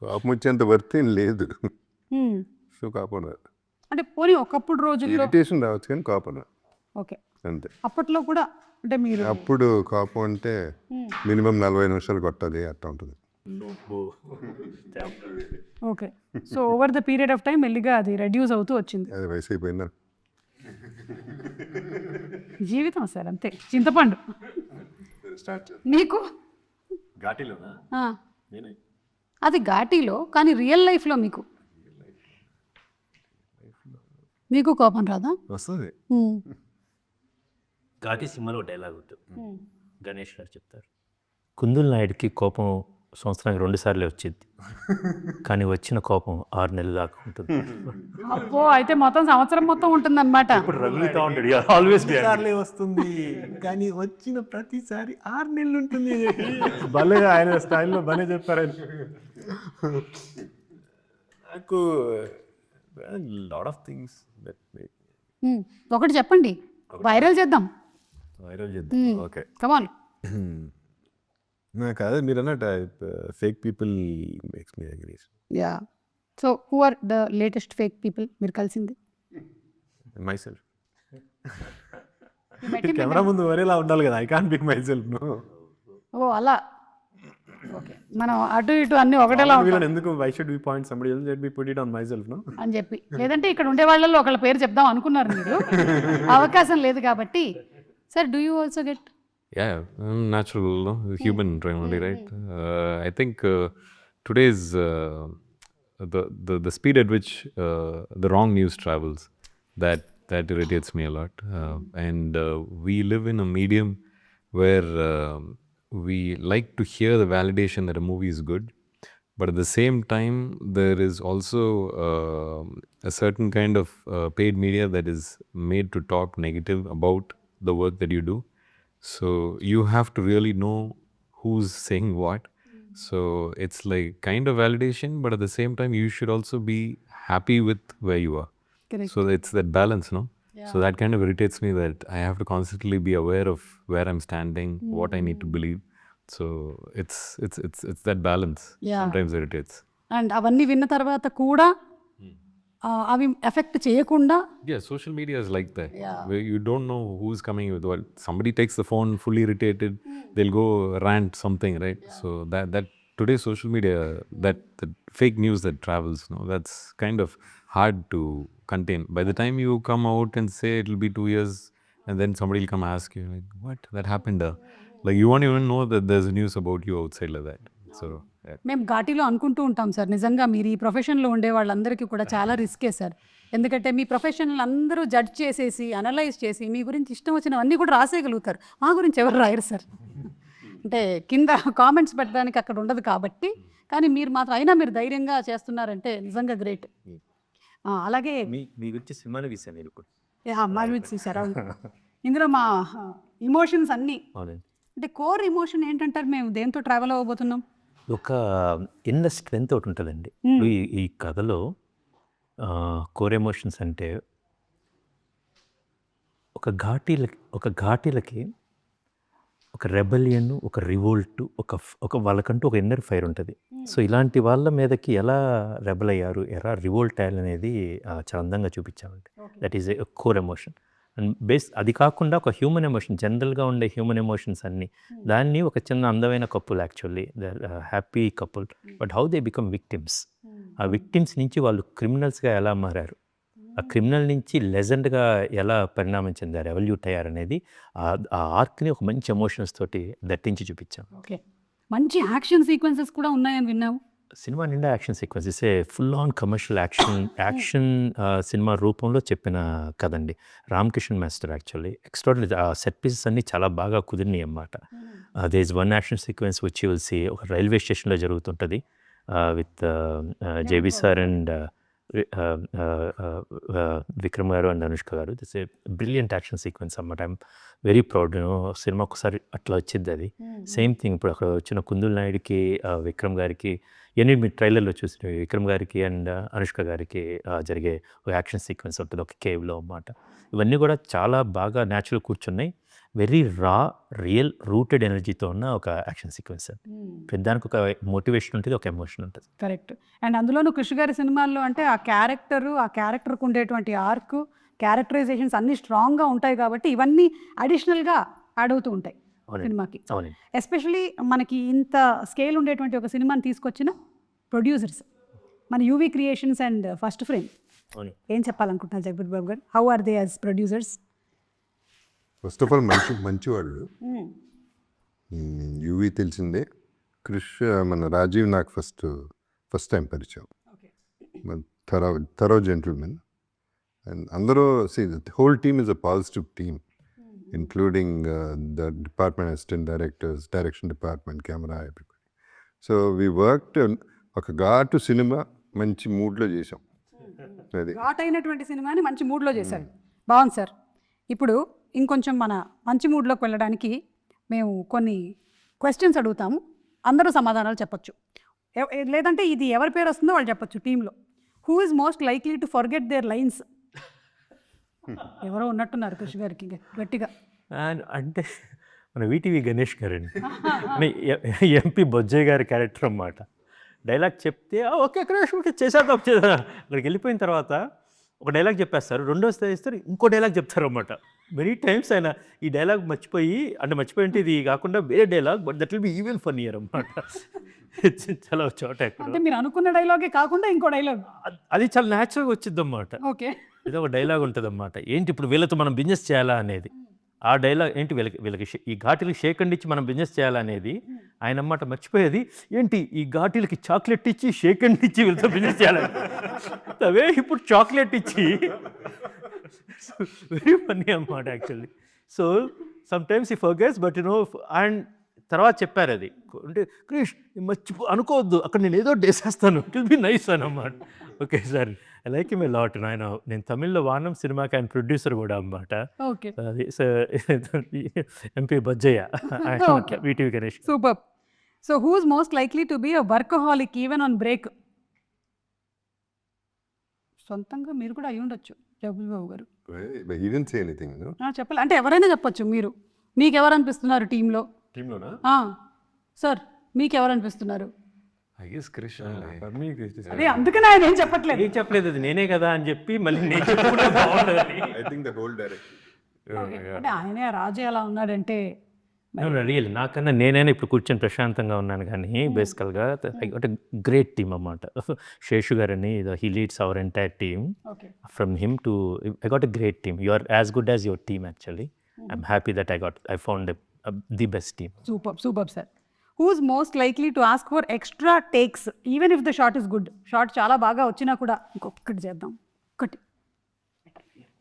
కోపం వచ్చేంత వర్త్ ఏం లేదు. సో కోపం రాదు. అంటే పోనీ ఒకప్పుడు రోజుల్లో ఇరిటేషన్ రావచ్చు కానీ కోపం రాదు ఓకే, అంతే. అప్పట్లో కూడా అంటే మీరు అప్పుడు కోపం అంటే మినిమం 40 నిమిషాలు కొట్టాలి అట్లా ఉంటుంది. Okay, so over the period of time మెల్లిగా అది రెడ్యూస్ అవుతూ వచ్చింది. అది వయసు అయిపోయిందా? జీవితం సార్ అంతే, చింతపండు. నీకు ఘాటీలోనా? ఆ, అది ఘాటీలో, కానీ రియల్ లైఫ్లో మీకు కోపం రాదా? వస్తుంది. ఘాటి సినిమాలో డైలాగ్ ఉంటుంది, గణేష్ గారు చెప్తారు, కుందుల్ నాయుడికి కోపం సంవత్సరానికి 2 సార్లే వచ్చింది, కానీ వచ్చిన కోపం 6 నెలలు దాకా ఉంటుంది. అబ్బో, అయితే మొత్తం సంవత్సరం మొత్తం ఉంటుందన్నమాట. రగులుతా ఉంటాడు, ఆల్వేస్ సార్లే వస్తుంది కానీ వచ్చిన ప్రతిసారి 6 నెలలు ఉంటుంది. భలే ఆయన స్టైల్లో భలే చెప్పారని. నాకు లాట్ ఆఫ్ థింగ్స్ ఒకటి చెప్పండి, వైరల్ చేద్దాం. వైరల్ చేద్దాం. Okay, come on. నాకు అదే మీరు అన్నట్టు fake people makes me angry. Yeah, so who are the latest fake people మీరు కలిసింది? Myself. కెమెరా ముందు వరేలా ఉండాలి కదా, I can't pick myself. ఓ అలా, ఓకే, మనం అటు ఇటు అన్ని ఒకటేలా ఉంటాం ఎందుకు why should we point somebody else let me put it on myself no అని చెప్పి. లేదంటే ఇక్కడ ఉండే వాళ్ళలో ఒకళ్ళ పేరు చెప్దాం అనుకున్నారు మీరు, అవకాశం లేదు కాబట్టి. Sir, do you also get? Yeah, natural, no? Human only, right? I think today's the speed at which the wrong news travels, that irritates me a lot. And we live in a medium where we like to hear the validation that a movie is good, but at the same time, there is also a certain kind of paid media that is made to talk negative about the work that you do. So you have to really know who's saying what. So it's like kind of validation, but at the same time, you should also be happy with where you are. Correct. So it's that balance, no? Yeah. So that kind of irritates me that I have to constantly be aware of where I'm standing, what I need to believe. So it's that balance. Yeah. Sometimes irritates. And అవన్నీ విన్న తర్వాత కూడా అవి effect చేయకుండా. Yeah, social media is like that. Where you don't know who's coming with what. Somebody takes the phone fully irritated, they'll go rant something, right? So that today's social media, that fake news that travels, no, that's kind of hard to contain. By the time you come out and say it'll be 2 years, and then somebody will come ask you, like, what? That happened? Like, you won't even know that there's news about you outside like that. So yeah. మేము ఘాటీలో అనుకుంటూ ఉంటాం sir, నిజంగా మీరు ఈ ప్రొఫెషన్లో ఉండే వాళ్ళందరికీ కూడా చాలా రిస్కే సార్. ఎందుకంటే మీ ప్రొఫెషనల్ అందరూ జడ్జ్ చేసేసి అనలైజ్ చేసి మీ గురించి ఇష్టం వచ్చినవన్నీ కూడా రాసేయగలుగుతారు, మా గురించి ఎవరు రాయరు సార్. అంటే కింద కామెంట్స్ పెట్టడానికి అక్కడ ఉండదు కాబట్టి. కానీ మీరు మాత్రం అయినా మీరు ధైర్యంగా చేస్తున్నారంటే నిజంగా గ్రేట్. అలాగే మీ గురించి సినిమాని తీసాను నేను కూడా. మా గురించి చూసారా? ఇందులో మా ఇమోషన్స్ అన్నీ, అంటే కోర్ ఎమోషన్ ఏంటంటారు? మేము దేంతో ట్రావెల్ అవ్వబోతున్నాం? ఒక ఇన్నర్ స్ట్రెంత్ ఒకటి ఉంటుందండి ఈ కథలో. కోర్ ఎమోషన్స్ అంటే ఒక ఘాటీలకి ఒక రెబలియన్, ఒక రివోల్ట్, ఒక వాళ్ళకంటూ ఒక ఇన్నర్ ఫైర్ ఉంటుంది. సో ఇలాంటి వాళ్ళ మీదకి ఎలా రెబల్ అయ్యారు, ఎలా రివోల్ట్ అయ్యారనేది చాలా అందంగా చూపించామండి. That is a core emotion. And అది కాకుండా ఒక హ్యూమన్ ఎమోషన్, జనరల్గా ఉండే హ్యూమన్ ఎమోషన్స్ అన్నీ, దాన్ని ఒక చిన్న అందమైన couple, actually they happy couple, but how they become victims. ఆ విక్టిమ్స్ నుంచి వాళ్ళు క్రిమినల్స్గా ఎలా మారారు, ఆ క్రిమినల్ నుంచి లెజెండ్గా ఎలా పరిణామం చెందారు, ఎవల్యూట్ అయ్యారనేది ఆ ఆర్క్ని ఒక మంచి ఎమోషన్స్ తోటి దట్టించి చూపించాం. ఓకే, మంచి యాక్షన్ సీక్వెన్సెస్ కూడా ఉన్నాయని విన్నాము. సినిమా నిండా action sequences, full on commercial action సినిమా రూపంలో చెప్పిన కదండి. Ram Kishan master actually extraordinary. ఆ సెట్ పీసెస్ అన్నీ చాలా బాగా కుదిరినాయి అన్నమాట. There is one action sequence which you will see, ఒక రైల్వే స్టేషన్లో జరుగుతుంటుంది with JB sir and Vikram గారు అండ్ అనుష్క గారు. This a brilliant action sequence అన్నమాట. I'm very proud. సినిమా ఒకసారి అట్లా వచ్చింది అది. సేమ్ థింగ్ ఇప్పుడు అక్కడ వచ్చిన కుందుల్ నాయుడికి, విక్రమ్ గారికి, ఇవన్నీ మీరు ట్రైలర్లో చూసిన విక్రమ్ గారికి అండ్ అనుష్క గారికి జరిగే ఒక యాక్షన్ సీక్వెన్స్ ఉంటుంది ఒక కేవ్లో అన్నమాట. ఇవన్నీ కూడా చాలా బాగా న్యాచురల్ కూర్చున్నాయి. వెరీ రా, రియల్, రూటెడ్ ఎనర్జీతో ఉన్న ఒక యాక్షన్ సీక్వెన్స్. దానికి ఒక మోటివేషన్ ఉంటుంది, ఒక ఎమోషన్ ఉంటుంది. కరెక్ట్. అండ్ అందులోనూ కృషి గారి సినిమాల్లో అంటే ఆ క్యారెక్టర్కి ఉండేటువంటి ఆర్క్, క్యారెక్టరైజేషన్స్ అన్నీ స్ట్రాంగ్గా ఉంటాయి కాబట్టి ఇవన్నీ అడిషనల్గా యాడ్ అవుతూ ఉంటాయి సినిమాకి. అవునండి. ఎస్పెషలీ మనకి ఇంత స్కేల్ ఉండేటువంటి ఒక సినిమాని తీసుకొచ్చిన ప్రొడ్యూసర్స్ మన UV Creations and First Frame. అవును. ఏం చెప్పాలనుకుంటున్నారు జగపతి బాబు గారు? How are they as producers? First of all మంచి వాళ్ళు. యూవీ తెలిసిందే. క్రిష్ మన రాజీవ్ నాకు ఫస్ట్ టైం పరిచయం. Thorough gentlemen. అండ్ అందరూ whole team is a positive team, including the department assistant directors, direction department, camera, everybody. So we worked ఒక ఘాటు cinema మంచి మూడ్లో చేసాం. అది ఘాట్ అయినటువంటి సినిమాని మంచి మూడ్లో చేశారు. బాగుంది సార్. ఇప్పుడు ఇంకొంచెం మన మంచి మూడ్లోకి వెళ్ళడానికి మేము కొన్ని క్వశ్చన్స్ అడుగుతాము, అందరూ సమాధానాలు చెప్పొచ్చు. లేదంటే ఇది ఎవరి పేరు వస్తుందో వాళ్ళు చెప్పొచ్చు టీంలో. Who is most likely to forget their lines? ఎవరో ఉన్నట్టున్నారు కృషి గారికి గట్టిగా. అంటే మన వీటీవీ గణేష్ గారండి. ఎంపీ బొజ్జయ్య గారి క్యారెక్టర్ అన్నమాట. డైలాగ్ చెప్తే ఓకే క్రాష్ ఓకే చేసేద్దాం అక్కడికి వెళ్ళిపోయిన తర్వాత ఒక డైలాగ్ చెప్పేస్తారు, రెండోసారి ఇస్తారు ఇంకో డైలాగ్ చెప్తారు అన్నమాట. మెనీ టైమ్స్ ఆయన ఈ డైలాగ్ మర్చిపోయి అంటే ఇది కాకుండా వేరే dialogue, but that will be even funnier అన్నమాట. చాలా చోట అంటే మీరు అనుకున్న డైలాగే కాకుండా ఇంకో డైలాగ్ అది చాలా న్యాచురల్గా వచ్చింది అన్నమాట. ఓకే. ఏదో ఒక డైలాగ్ ఉంటుంది అన్నమాట. ఏంటి ఇప్పుడు వీళ్ళతో మనం బిజినెస్ చేయాలా అనేది. ఆ డైలాగ్ ఏంటి వీళ్ళకి ఈ ఘాటీలకి షేక్ అండ్ ఇచ్చి మనం బిజినెస్ చేయాలనేది ఆయన అన్నమాట. మర్చిపోయేది ఏంటి ఈ ఘాటీలకి చాక్లెట్ ఇచ్చి షేక్ అండ్ ఇచ్చి వీళ్ళతో బిజినెస్ చేయాలని. అవే ఇప్పుడు చాక్లెట్ ఇచ్చి వెరీ ఫన్నీ అన్నమాట యాక్చువల్లీ. సో సమ్ టైమ్స్ ఈ ఫర్గెట్స్ బట్ అండ్ తర్వాత చెప్పారు అది అంటే క్రిష్ అనుకోవద్దు అక్కడ నేను ఏదో చేసేస్తాను, ఇట్ విల్ బి నైస్ అన్నమాట. Okay sir, I like him a lot. నేను తమిళ్లో వానం సినిమాకి ఆయన ప్రొడ్యూసర్ కూడా అన్నమాట. అది MP Bojjaiah, VTV Ganesh. Super. So who is most likely to be a workaholic even on break? సొంతంగా మీరు కూడా అయి ఉండొచ్చు జగపతి బాబు గారు. he didn't say anything, no? చెప్పాలి అంటే ఎవరైనా చెప్పొచ్చు. మీకు ఎవరు అనిపిస్తున్నారు టీంలోనా? సార్ మీకు ఎవరు అనిపిస్తున్నారు? అదే అందుకని ఆయన ఏం చెప్పట్లేదు. అది నేనే కదా అని చెప్పి మళ్ళీ నేను చెప్పుకుంటే బాగుంటుంది. I think the whole direction. అంటే ఆయనే రాజు ఎలా ఉన్నాడంటే రియల్ నాకన్నా నేనైనా ఇప్పుడు కూర్చొని ప్రశాంతంగా ఉన్నాను. కానీ బేసికల్గా I got a great team అన్నమాట. శేషు గారని he leads our entire team. From him to I got a great team. You are as good as your team actually. I'm happy that I found the best team. Super sir. Who is most likely to ask for extra takes even if the shot is good? Shot చాలా బాగా వచ్చినా కూడా ఇంకొకటి చేద్దాం, ఒకటి.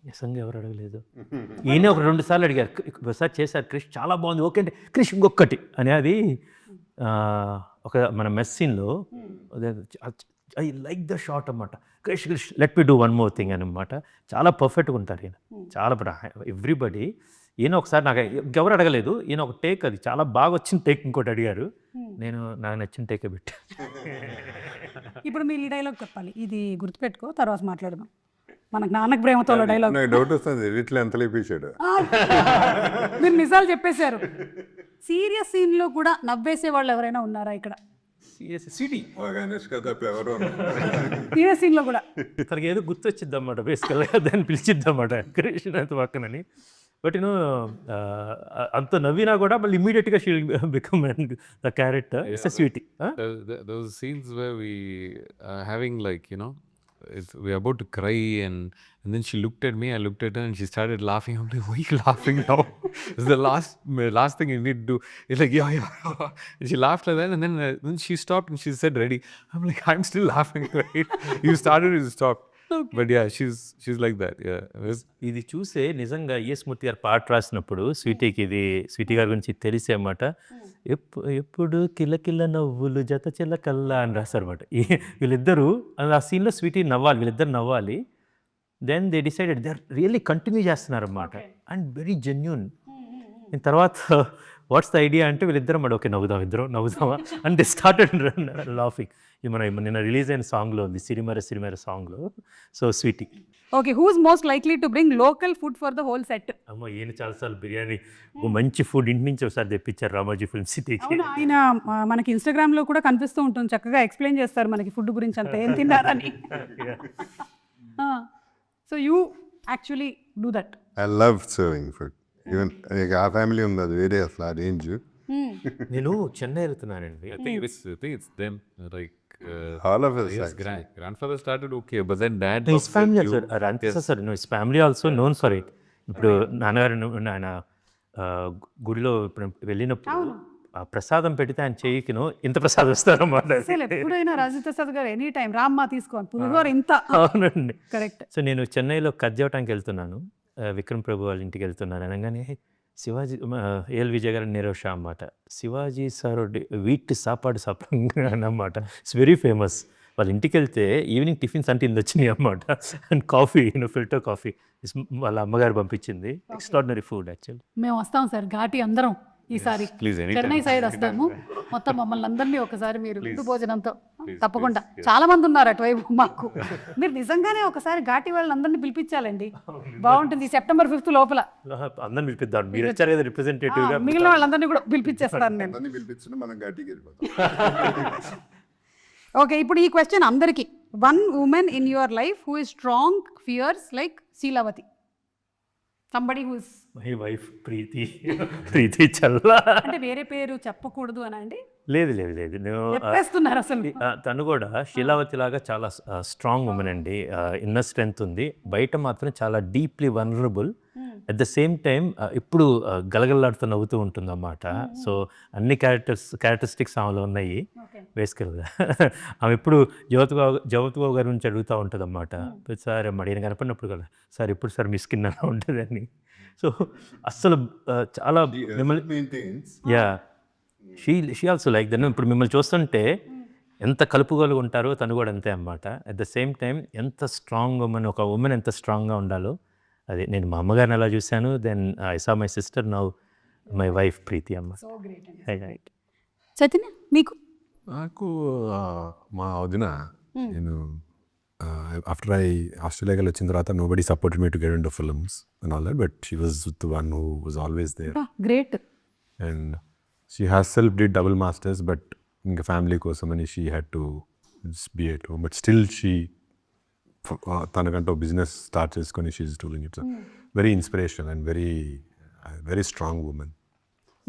నిజంగా ఎవరు అడగలేదు. ఈయన ఒక 2 సార్లు అడిగారు, ఒకసారి చేశారు క్రిష్ చాలా బాగుంది ఓకే అంటే క్రిష్ ఇంకొకటి అని. అది ఒక మన మెస్ సీన్లో ఐ లైక్ ద షాట్ అన్నమాట. Krish let me do one more thing అనమాట. చాలా పర్ఫెక్ట్గా ఉంటారు ఈయన, చాలా ఎవ్రీబడి. ఈయన ఒకసారి నాకు ఎవరు అడగలేదు, ఈయన ఒక టేక్ అది చాలా బాగా వచ్చిన టేక్ ఇంకోటి అడిగారు, నేను నాకు నచ్చిన టేకే పెట్టా. ఇప్పుడు మీరు ఈ డైలాగ్ చెప్పాలి, ఇది గుర్తుపెట్టుకో, తర్వాత మాట్లాడదాం. మనకు నాన్నకు ప్రేమతో డైలాగ్. నాకు డౌట్ వస్తుంది ఎడిట్లో ఎంత లేపేశాడు. మీరు నిజాలు చెప్పేశారు. సీరియస్ సీన్లో కూడా నవ్వేసే వాళ్ళు ఎవరైనా ఉన్నారా ఇక్కడ? సీరియస్ సీన్లో కూడా తనకి ఏదో గుర్తొచ్చిద్ది అన్నమాట. బేసికల్గా దాన్ని పిలిచిద్దన్నమాట కృష్ణ పక్కనని. బట్ అంత నవ్వినా కూడా మళ్ళీ ఇమ్మీడియట్గా she will become the character. It's a sweety. Those scenes where we having we're about to cry and then she looked at me, I looked at her and she started laughing. I'm like, why are you laughing now? It's the last thing you need to do. It's like, yeah. And she laughed like that and then she stopped and she said, ready. I'm like, I'm still laughing, right? You started, you stopped. But yeah, she's like that. Yeah. ఇది చూసే నిజంగా ES మూర్తి గారు పాట రాసినప్పుడు స్వీటీకి ఇది Sweety గారి గురించి తెలిసే అన్నమాట. ఎప్పుడు కిలకిల నవ్వులు జత చిల్లకల్లా అని రాస్తారు అనమాట. వీళ్ళిద్దరూ ఆ సీన్లో స్వీటీ నవ్వాలి, వీళ్ళిద్దరు నవ్వాలి. Then they decided they are really continue చేస్తున్నారు అన్నమాట అండ్ వెరీ జెన్యూన్. తర్వాత వాట్స్ ద ఐడియా అంటే వీళ్ళిద్దరం మరి ఓకే నవ్వుదాం, ఇద్దరం నవ్వుదామా అండ్ దే స్టార్టెడ్ లాఫింగ్. ఇది మన నిన్న రిలీజ్ అయిన సాంగ్లో ఉంది, సిరిమర సాంగ్లో. So Sweety. Okay, who is most likely to bring local food for the whole set? అమ్మ ఈయన చాలాసార్లు బిర్యానీ మంచి ఫుడ్ ఇంటి నుంచి ఒకసారి తెప్పించారు రామోజీ ఫిల్మ్ సిటీకి. ఆయన మనకి ఇన్స్టాగ్రామ్లో కూడా కనిపిస్తూ ఉంటుంది, చక్కగా ఎక్స్ప్లెయిన్ చేస్తారు మనకి ఫుడ్ గురించి అంతా ఏం తిన్నారని. So you actually do that. I love serving food. Even ఆ ఫ్యామిలీ ఉంది, అది వేరే అసలు ఆ రేంజ్. నేను చెన్నై వెళ్తున్నానండి. I think it's them. Like all of us. yes, grandfather started okay, but then dad. His family also sir his family also known for it. ఇప్పుడు నాన్నగారు ఆయన గుడిలో ఇప్పుడు వెళ్ళినప్పుడు ఆ ప్రసాదం పెడితే ఆయన చేయికిను ఇంత ప్రసాదం ఇస్తారన్నమాట. అసలు ఎప్పుడైనా రాజప్రసాద్ గారు ఎనీ టైం రామ్మా తీసుకోండి పులిహోర ఇంత. అవునండి, కరెక్ట్. సో నేను చెన్నైలో కద్దేవటానికి వెళ్తున్నాను, విక్రమ్ ప్రభు వాళ్ళ ఇంటికి వెళ్తున్నాను అనగానే శివాజీ ఏఎల్ విజయ్ గారు నీరవ్ షా అన్నమాట. శివాజీ సార్ వీట్ సాపాడు అన్నమాట. It's very famous. వాళ్ళ ఇంటికి వెళ్తే ఈవినింగ్ టిఫిన్స్ అంటే ఇందు వచ్చినాయి అన్నమాట. అండ్ కాఫీ, ఫిల్టర్ కాఫీ వాళ్ళ అమ్మగారు పంపించింది. Extraordinary food actually. మేము వస్తాం సార్ ఘాటి అందరం ఈసారి. please, anytime. చెన్నై సైడ్ వస్తాము. మొత్తం మమ్మల్ని అందరినీ ఒకసారి మీరు విందు భోజనంతో తప్పకుండా. చాలా మంది ఉన్నారు అటువైపు మాకు. మీరు నిజంగానే ఒకసారి ఘాటి వాళ్ళని అందరినీ పిలిపించాలండి, బాగుంటుంది. September 5th లోపల అందరిని పిలిపిద్దాం. మీరు వచ్చారు కదా రిప్రజెంటేటివ్గా. మిగిలిన వాళ్ళందరినీ కూడా పిలిపించేస్తాను నేను. అందరినీ పిలిపించిన మనం గట్టికి వెళ్ళిపోతాం. ఓకే, ఇప్పుడు ఈ క్వశ్చన్ అందరికీ. One woman in your life who is strong fierce like Sheelavathi. Somebody who is my wife Preethi Challa. అంటే వేరే పేరు చెప్పకూడదు అని అండి? లేదు నేను చెప్పేస్తున్నారు అసలు. తను కూడా శీలావతి లాగా చాలా స్ట్రాంగ్ ఉమెన్ అండి. ఇన్నర్ స్ట్రెంగ్త్ ఉంది, బయట మాత్రం చాలా deeply vulnerable. At the same time ఇప్పుడు గలగలలాడుతూ నవ్వుతూ ఉంటుంది అన్నమాట. సో అన్ని క్యారెక్టరిస్టిక్స్ ఆమెలో ఉన్నాయి బేసికల్గా. ఆమె ఎప్పుడు జ్యోతిబాబు గారి గురించి అడుగుతూ ఉంటుంది అన్నమాట. సార్ అడిగిన కనపడినప్పుడు కదా, సార్ ఎప్పుడు సార్ మీ స్కిన్ అలా ఉంటుంది అని. సో అస్సలు చాలా మిమ్మల్ని yeah she also like then. ఇప్పుడు మిమ్మల్ని చూస్తుంటే ఎంత కలుపుగోలుగా ఉంటారో తను కూడా అంతే అన్నమాట. అట్ ద సేమ్ టైం ఎంత స్ట్రాంగ్ ఉమెన్, ఒక ఉమెన్ ఎంత స్ట్రాంగ్గా ఉండాలో అది నేను మా అమ్మగారిని అలా చూశాను. Then I saw my sister, now my wife Preethi అమ్మ. చైతన్య మీకు? నాకు మా వదిన, నేను ఆఫ్టర్ ఆస్ట్రేలియాకి వచ్చిన తర్వాత nobody supported me to get into films and all that, but she was the one who was always there. Great. And she has self did double masters, but ఇంకా ఫ్యామిలీ కోసం అని she had to be at home. But still she తనకంటూ business start చేసుకొని she is doing it. Very inspirational and very strong women.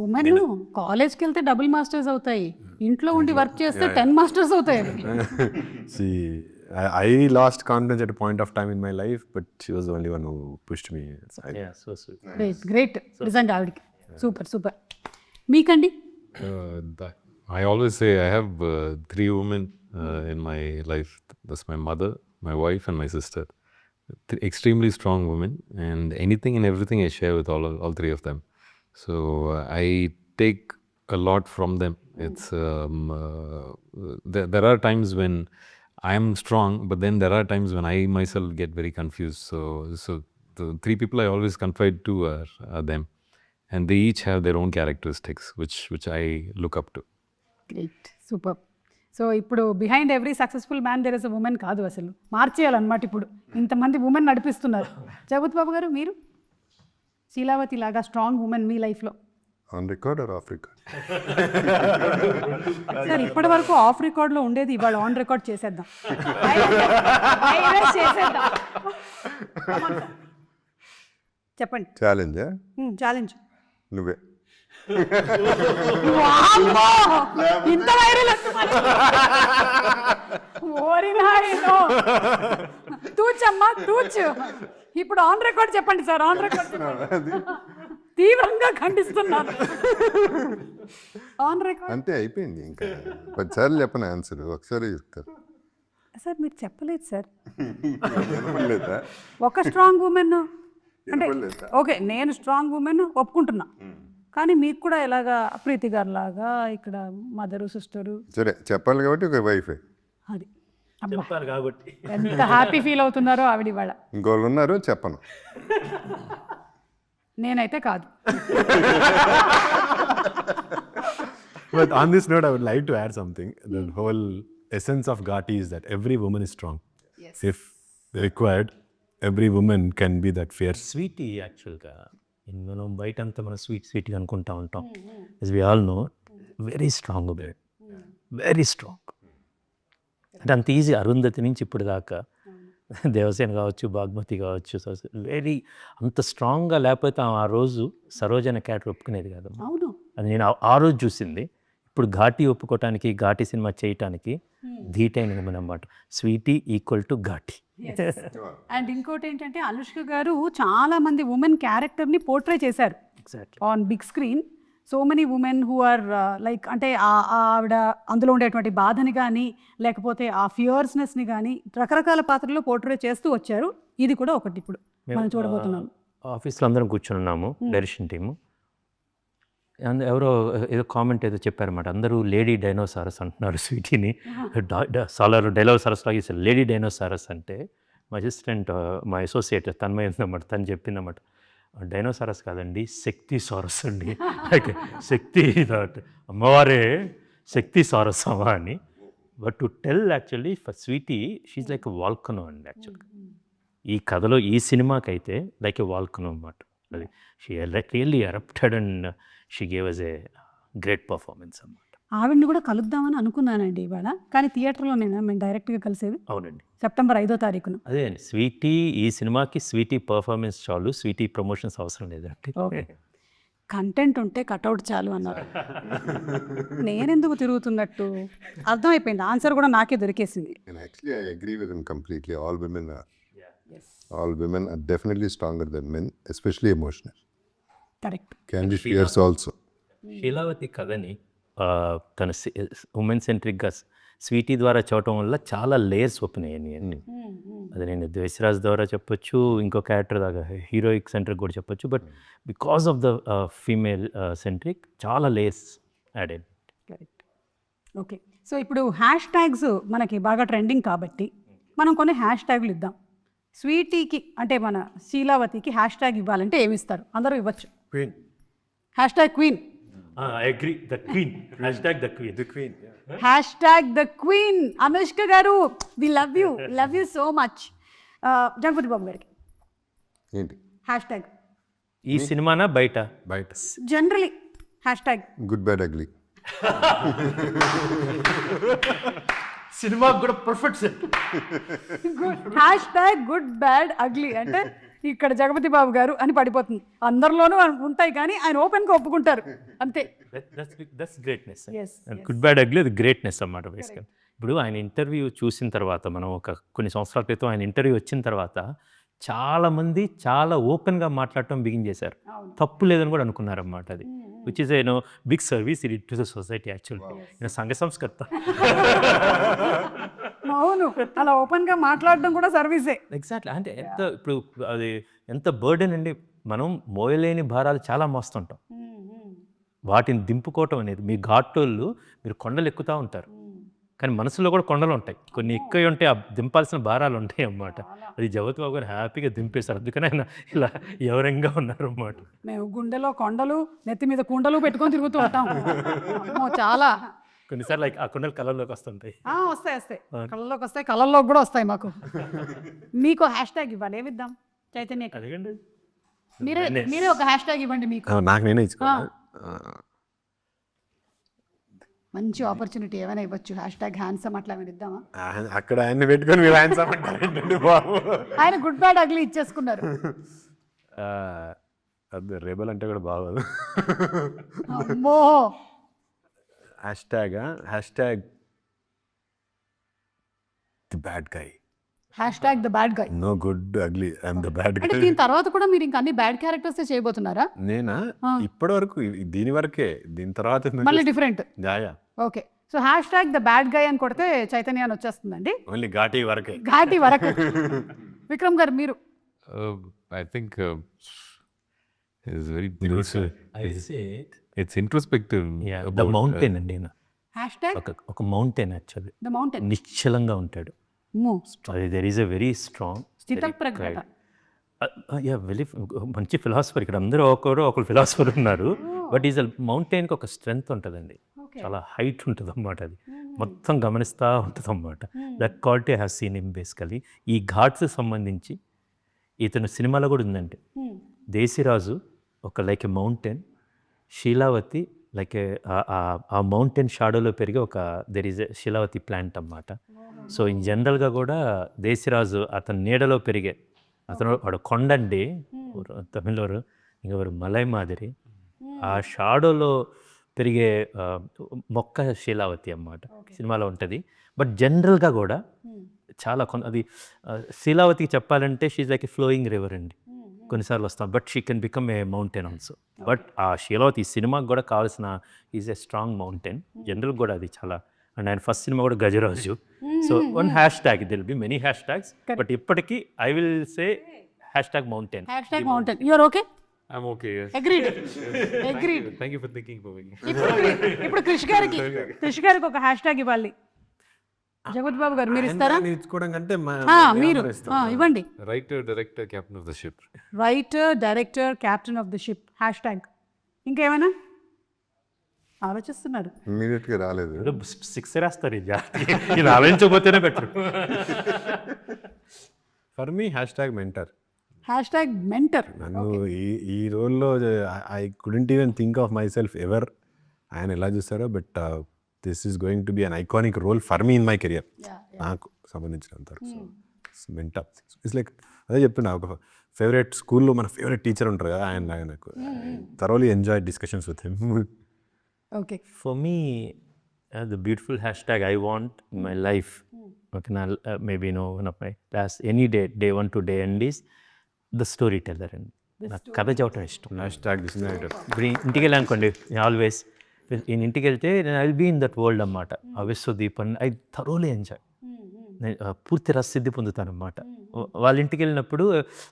Women కాలేజ్కి వెళ్తే double masters అవుతాయి, ఇంట్లో ఉండి వర్క్ చేస్తే 10 మాస్టర్స్ అవుతాయి. I lost confidence at a point of time in my life, but she was the only one who pushed me. So sweet. Great నిజంగా ఆవిడకి. Super. మీకండి? I always say I have 3 women in my life. That's my mother, my wife, and my sister. Extremely strong women, and anything and everything I share with all 3 of them. So I take a lot from them. It's there are times when I am strong, but then there are times when I myself get very confused. So the 3 people I always confide to are them, and they each have their own characteristics, which I look up to. Great, super. So ఇప్పుడు behind every successful man there is a woman కాదు, అసలు మార్చేయాలన్నమాట. ఇప్పుడు ఇంతమంది women నడిపిస్తున్నారు. జగపతి బాబు గారు, మీరు శీలావతి లాగా strong women మీ లైఫ్లో? On record or of record? Sir ఇప్పటి వరకు ఆఫ్ రికార్డ్లో ఉండేది, ఇవాళ ఆన్ రికార్డ్ చేసేద్దాం. చెప్పండి. ఛాలెంజా? ఛాలెంజ్ నువ్వే. ఇంత వైరల్ తూచమ్మా తూచు. ఇప్పుడు ఆన్ రికార్డ్ చెప్పండి సార్, ఆన్ రికార్డ్ తీవ్రంగా ఖండిస్తున్నాను. ఆన్ రికార్డ్ అంతే అయిపోయింది. ఇంకా 10 సార్లు చెప్పను ఆన్సర్, ఒకసారి చెప్తారు. సార్ మీరు చెప్పలేదు సార్. వినపడలేదా? ఒక స్ట్రాంగ్ ఉమెన్ అంటే వినపడలేదా? ఓకే, నేను స్ట్రాంగ్ ఉమెన్ ఒప్పుకుంటున్నా, కానీ మీకు కూడా ఎలాగా ప్రీతి గారు లాగా ఇక్కడ మదరు సిస్టరు సరే చెప్పాలి కాబట్టి ఒక వైఫే. అది అబ్బా చెప్పాలి కాబట్టి ఎంత హ్యాపీ ఫీల్ అవుతున్నారో ఆవిడ ఇవాళ. ఇంకోళ్ళు ఉన్నారు చెప్పను. నేనైతే కాదు. But on this note, I would like to add something. The whole essence of Ghati is that every woman is strong. If required, every woman can be that fierce. Sweety యాక్చువల్గా మనం బయట అంతా మనం స్వీట్గా అనుకుంటా ఉంటాం. Yes we all know very strong bed, very strong. అంటే అంత ఈజీ అరుంధతి నుంచి ఇప్పుడు దాకా దేవసేన కావచ్చు, బాగ్మతి కావచ్చు, వెరీ అంత స్ట్రాంగ్గా లేకపోతే ఆ రోజు సరోజన క్యారెక్టర్ ఒప్పుకునేది కాదు. అవును, అది నేను ఆ రోజు చూసింది. ఇప్పుడు ఘాటి ఒప్పుకోవటానికి, ఘాటి సినిమా చేయటానికి ధీటైన ఉమెన్ అన్నమాట. Sweety equal to Ghaati. And ఇంకోటి ఏంటంటే అనుష్క గారు చాలా మంది ఉమెన్ క్యారెక్టర్ని పోర్ట్రే చేశారు exactly. On big screen. So many women who are like అంటే ఆవిడ అందులో ఉండేటువంటి బాధని కానీ లేకపోతే ఆ ఫియర్స్నెస్ని కానీ రకరకాల పాత్రల్లో పోర్ట్రే చేస్తూ వచ్చారు. ఇది కూడా ఒకటి ఇప్పుడు మనం చూడబోతున్నాం. ఆఫీస్లో అందరం కూర్చొని ఉన్నాము, డైరెక్షన్ టీము. ఎవరో ఏదో కామెంట్ ఏదో చెప్పారన్నమాట. అందరూ లేడీ డైనోసారస్ అంటున్నారు స్వీటీని. సాలర్ డైనోసారస్ లాగా ఇస్తారు లేడీ డైనోసారస్ అంటే. మా అసిస్టెంట్, మా అసోసియేట్ తన్మయ ఉందన్నమాట, తను చెప్పిందన్నమాట, డైనోసారస్ కాదండి శక్తి సారస్ అండి. శక్తి అమ్మవారే శక్తి సారస్ అమ్మా అని. But to tell actually for Sweety she like a volcano అండి యాక్చువల్గా. ఈ కథలో ఈ సినిమాకైతే లైక్ ఎ వాల్కనో అన్నమాట. అది she really erupted and she gave us a great performance అన్నమాట. ఆవిడ్ని కూడా కలుద్దామని అనుకున్నానండి ఇవాళ, కానీ థియేటర్లో మేము డైరెక్ట్గా కలిసేది అవునండి, సెప్టెంబర్ 5వ తారీఖున. అదే అండి. స్వీటీ ఈ సినిమాకి స్వీటీ పర్ఫార్మెన్స్ చాలు, స్వీటీ ప్రమోషన్స్ అవసరం లేదండి. ఓకే, కంటెంట్ ఉంటే కట్అవుట్ చాలు అన్నారు. నేనెందుకు తిరుగుతున్నట్టు అర్థమైపోయింది. ఆన్సర్ కూడా నాకే దొరికేసింది. And actually, I agree with him completely. All women are definitely stronger than men, especially emotional. Correct. Can be fierce also. శీలావతి కథని తన ఉమెన్ సెంట్రిక్గా స్వీటీ ద్వారా చూడటం వల్ల చాలా లేయర్స్ ఓపెన్ అయ్యాయి అన్ని. అది నేను ద్వేషరాజ్ ద్వారా చెప్పొచ్చు, ఇంకో క్యారెక్టర్ దాకా హీరోయిక్ సెంట్రిక్ కూడా చెప్పొచ్చు. But because of the female centric చాలా లేయర్స్ యాడ్ అయ్యాయి. కరెక్ట్. ఓకే, సో ఇప్పుడు హ్యాష్ ట్యాగ్స్ మనకి బాగా ట్రెండింగ్ కాబట్టి మనం కొన్ని హ్యాష్ ట్యాగులు ఇద్దాం. స్వీటీకి అంటే మన శీలావతికి హ్యాష్ ట్యాగ్ ఇవ్వాలంటే ఏమి ఇస్తారు? అందరూ ఇవ్వచ్చు. Queen. Hashtag queen. I agree, the queen, hashtag the queen. The queen. Hash tag the queen. Anushka garu we love you so much. Jagapathi Babu గారికి ఏంటి? హ్యాష్ ట్యాగ్ ఈ సినిమానా బయట? Bite. Generally hashtag Good, bad, ugly. సినిమా కూడా perfect set. Hashtag good bad ugly అంటే ఇక్కడ జగపతి బాబు గారు అని పడిపోతుంది. అందరిలోనూ ఉంటాయి కానీ ఆయన ఓపెన్గా ఒప్పుకుంటారు అంతే. That's greatness. Yes, good bad ugly అది గ్రేట్నెస్ అన్నమాట బేసికల్. ఇప్పుడు ఆయన ఇంటర్వ్యూ చూసిన తర్వాత, మనం కొన్ని సంవత్సరాల క్రితం ఆయన ఇంటర్వ్యూ వచ్చిన తర్వాత చాలామంది చాలా ఓపెన్గా మాట్లాడటం బిగిన్ చేశారు. తప్పు లేదని కూడా అనుకున్నారన్నమాట. అది which is a big service it to the society actually. సంఘ సంస్కర్త. అవును, అలా ఓపెన్గా మాట్లాడడం కూడా సర్వీసే. ఎగ్జాక్ట్లీ. అంటే ఇప్పుడు అది ఎంత బర్డెన్ అండి. మనం మోయలేని భారాలు చాలా మోస్తుంటాం. వాటిని దింపుకోవటం అనేది, మీ ఘాటోళ్ళు మీరు కొండలు ఎక్కుతూ ఉంటారు, కానీ మనసులో కూడా కొండలు ఉంటాయి. కొన్ని ఎక్కువ ఉంటాయి, ఆ దింపాల్సిన భారాలు ఉంటాయి అన్నమాట. అది జగపతి బాబు గారు హ్యాపీగా దింపేశారు. అందుకని ఆయన ఇలా ఎవరంగా ఉన్నారు అన్నమాట. మేము గుండెలో కొండలు, నెత్తి మీద కుండలు పెట్టుకొని తిరుగుతూ ఉంటాం. చాలా కొన్నిసార్లు ఆ కొండలు కళ్ళల్లోకి వస్తుంటాయి. వస్తాయి కళ్ళలోకి వస్తాయి, కళ్ళల్లోకి కూడా వస్తాయి మాకు. మీకు హ్యాష్ ట్యాగ్ ఇవ్వాలి, ఏమిద్దాం చైతన్యకి? అదేండి, మీరే ఒక హ్యాష్ ట్యాగ్ ఇవ్వండి. మీకు నాకు నేనే ఇచ్చుకోవాలి. మంచి ఆపర్చునిటీ ఏమైనా ఇవ్వచ్చు. హ్యాష్ ట్యాగ్ హ్యాండ్సమ్ అట్లా ఏమైనా ఇద్దామా? అక్కడ ఆయన్ని పెట్టుకొని మీరు హ్యాండ్స్ అవ్వండి బాబు. ఆయన గుడ్ బ్యాడ్ అగ్లీ ఇచ్చేసుకున్నారు. అది రేబల్ అంటే కూడా బాగోదు. అమ్మో. Hashtag the bad guy. Hash tag the bad guy. No good ugly, I'm the bad అంటే గై. దీని తర్వాత కూడా మీరు ఇంకా అన్ని బ్యాడ్ క్యారెక్టర్స్ చేయబోతున్నారా? నేనా? ఇప్పటి వరకు దీని వరకే, దీని తర్వాత మళ్ళీ different. Jaya. Okay, so #the bad guy అని కొడితే చైతన్య అని వచ్చేస్తుందండి. ఓన్లీ ఘాటీ వరకే. ఘాటి వరకు. విక్రమ్ గారు మీరు? I think it's very it's the introspective. Mountain అండి ఈయన. #, ఒక మౌంటైన్ యాక్చువల్లీ. The mountain. నిశ్చలంగా ఉంటాడు. అది there is a very strong స్థితప్రజ్ఞత. వెరీ మంచి ఫిలాసఫర్. ఇక్కడ అందరూ ఒకరు ఫిలాసఫర్ ఉన్నారు. బట్ ఈజ్ మౌంటైన్కి ఒక స్ట్రెంగ్త్ ఉంటుందండి. చాలా హైట్ ఉంటుంది అన్నమాట. అది మొత్తం గమనిస్తూ ఉంటుంది అన్నమాట. That quality have seen him basically. ఈ ఘాట్స్ సంబంధించి ఇతను సినిమాలో కూడా ఉందండి. దేశిరాజు ఒక లైక్ ఎ మౌంటైన్, శీలావతి లైక్ ఆ మౌంటైన్ షాడోలో పెరిగే ఒక దెర్ ఈజ్ ఎ శీలావతి ప్లాంట్ అన్నమాట. సో ఇన్ జనరల్గా కూడా దేశిరాజు అతని నీడలో పెరిగే వాడు కొండండి తమిళవారు, ఇంకెవరు మలై మాదిరి. ఆ షాడోలో పెరిగే మొక్క శీలావతి అన్నమాట సినిమాలో ఉంటుంది. బట్ జనరల్గా కూడా చాలా అది శీలావతికి చెప్పాలంటే she's like a flowing river అండి. కొన్నిసార్లు వస్తాం, but she can become a mountain also. But ఆ శీలావతి సినిమాకి కూడా కావాల్సిన is a strong mountain. General కూడా అది చాలా. అండ్ ఆయన ఫస్ట్ సినిమా కూడా Gajaraju. So one #, Dil be many #, but ఇప్పటికీ I will say #mountain. #Mountain. You are okay? I'm okay, yes. Agreed. Thank you for thinking for me. ఇప్పుడు కృష్ గారికి ఒక #, ఇవ్వాలి. జగత్ బాబు గారు మీరు ఇస్తారా? ఇచ్చుకోవడం కంటే మీరు ఇవ్వండి. Writer, director, captain of the ship. Writer, director, captain of the ship #. ఇంకేమైనా ఆలోచిస్తున్నారు? ఇమీడియట్గా రాలేదు. 6 రాస్తారు ఇది ఆలోచించకపోతేనే better. For me #mentor. #Mentor. నన్ను ఈ రోల్లో I couldn't even think of myself ever. ఆయన ఎలా చూస్తారో, but this is going to be an iconic role for me in my career. నాకు సంబంధించినంత వరకు. సో మెంటర్ ఇట్స్ లైక్ అదే చెప్తున్నా, ఒక ఫేవరెట్ స్కూల్లో మన ఫేవరెట్ టీచర్ ఉంటారు కదా, ఆయన నాకు thoroughly enjoy discussions with him. Okay. For me, the beautiful #, I want in my life, okay, now, maybe one of my last, any day 1 to day end is the storyteller. And నాకు కథ చెప్పడం ఇష్టం. ఇప్పుడు ఇంటికి వెళ్ళానుకోండి, always నేను ఇంటికి వెళ్తే I will be in that world అన్నమాట. ఆ విశ్వదీప్ అని ఐ థరోలీ ఎంజాయ్. నేను పూర్తి రససిద్ధి పొందుతాను అన్నమాట. వాళ్ళ ఇంటికి వెళ్ళినప్పుడు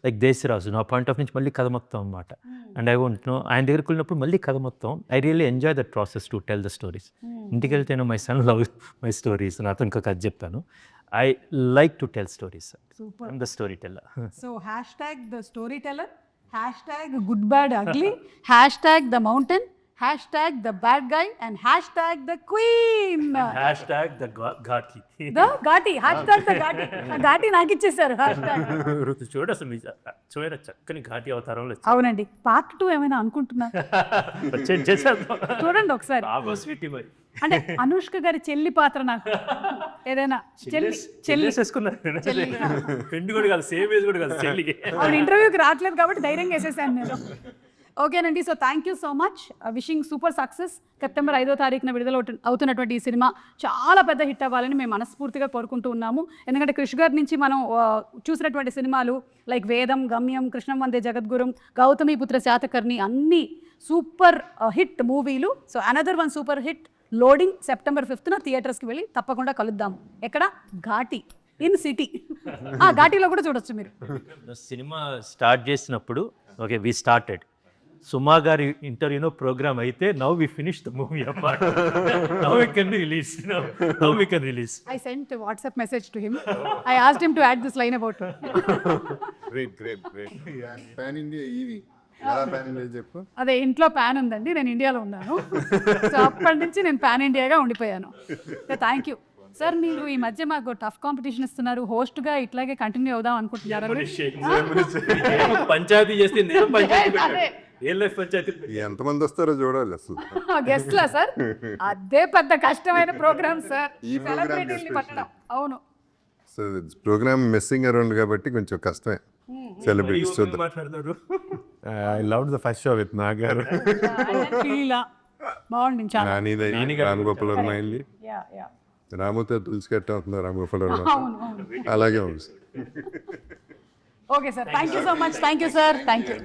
లైక్ దేశరాజు నా పాయింట్ ఆఫ్ నుంచి మళ్ళీ కథ మొత్తం అన్నమాట. అండ్ ఐ వాంట్ నో ఆయన దగ్గరికి వెళ్ళినప్పుడు మళ్ళీ కథ మొత్తం. I really enjoy that process to tell the stories. ఇంటికి వెళ్తేనో my son love my stories, నాతో ఇంకో కథ చెప్తాను. I like to tell stories. I'm the storyteller. So #the storyteller, #good bad ugly, #the mountain, #the bad guy, and #the queen. #The Ghaati. The Ghaati. #The Ghaati. Ghaati నాకు ఇచ్చేసారు. చూడ అసలు చూడ చక్కని ఘాటి అవతారంలో. అవునండి. పార్ట్ 2 ఏమైనా అనుకుంటున్నా? చూడండి ఒకసారి. అంటే అనుష్క గారి చెల్లి పాత్ర నాకు ఏదైనా చెల్లి ఫ్రెండ్ కూడా కాదు, సేమ్ ఏజ్ కూడా కాదు చెల్లికి. అవును, ఇంటర్వ్యూకి రావట్లేదు కాబట్టి ధైర్యంగా వేసేసాను నేను. ఓకేనండి. So thank you so much. Wishing super success. September 5వ తారీఖున విడుదల అవుతున్నటువంటి ఈ సినిమా చాలా పెద్ద హిట్ అవ్వాలని మేము మనస్ఫూర్తిగా కోరుకుంటూ ఉన్నాము. ఎందుకంటే కృష్ గారి నుంచి మనం చూసినటువంటి సినిమాలు లైక్ వేదం, గమ్యం, కృష్ణం వందే జగద్గురం, గౌతమిపుత్ర శాతకర్ణి అన్నీ సూపర్ హిట్ మూవీలు. So another one super hit loading September 5న థియేటర్స్కి వెళ్ళి తప్పకుండా కలుద్దాం. ఎక్కడ? Ghaati in city. ఘాటీలో కూడా చూడొచ్చు మీరు. సినిమా స్టార్ట్ చేసినప్పుడు ఓకే వి స్టార్టెడ్ సుమా గారి ఇంటర్వ్యూనో ప్రోగ్రామ్ అయితే now we finish the movie apart. Now we can release. Now we can release. I sent a WhatsApp message to him. I asked him to add this line about great. Pan India ఇది pan India చెప్పు. అదే ఇంట్లో pan ఉందండి, నేను ఇండియాలో ఉన్నాను. So అప్పటి నుంచి నేను పాన్ ఇండియాగా ఉండిపోయాను. Thank you sir. మీరు ఈ మధ్య మాకు టఫ్ కాంపిటీషన్ ఇస్తున్నారు. హోస్ట్గా ఇట్లాగే కంటిన్యూ అవుదాం అనుకుంటున్నారా? పంచాయతీ చేస్తే ఎంతమంది వస్తారో చూడాలి అసలు. గెస్ట్లా సార్? అదే పెద్ద కష్టమైన ప్రోగ్రామ్ సార్. సెలబ్రిటీని పట్టడం. అవును. సో ప్రోగ్రామ్ మెస్సింగ్ అరౌండ్ కాబట్టి కొంచెం కష్టమే. సెలబ్రిటీస్ చూద్దాం. మాట్లాడతారు. I love the first show with Nag garu. బాగుంది చాలా. రామగోపాల్ వర్మ అయింది, రాముతో తులసి కట్ట అవుతుంది రామగోపాల్ వర్మ. అలాగే ఉంది. Okay sir, thank you so much. Thank you sir. Thank you.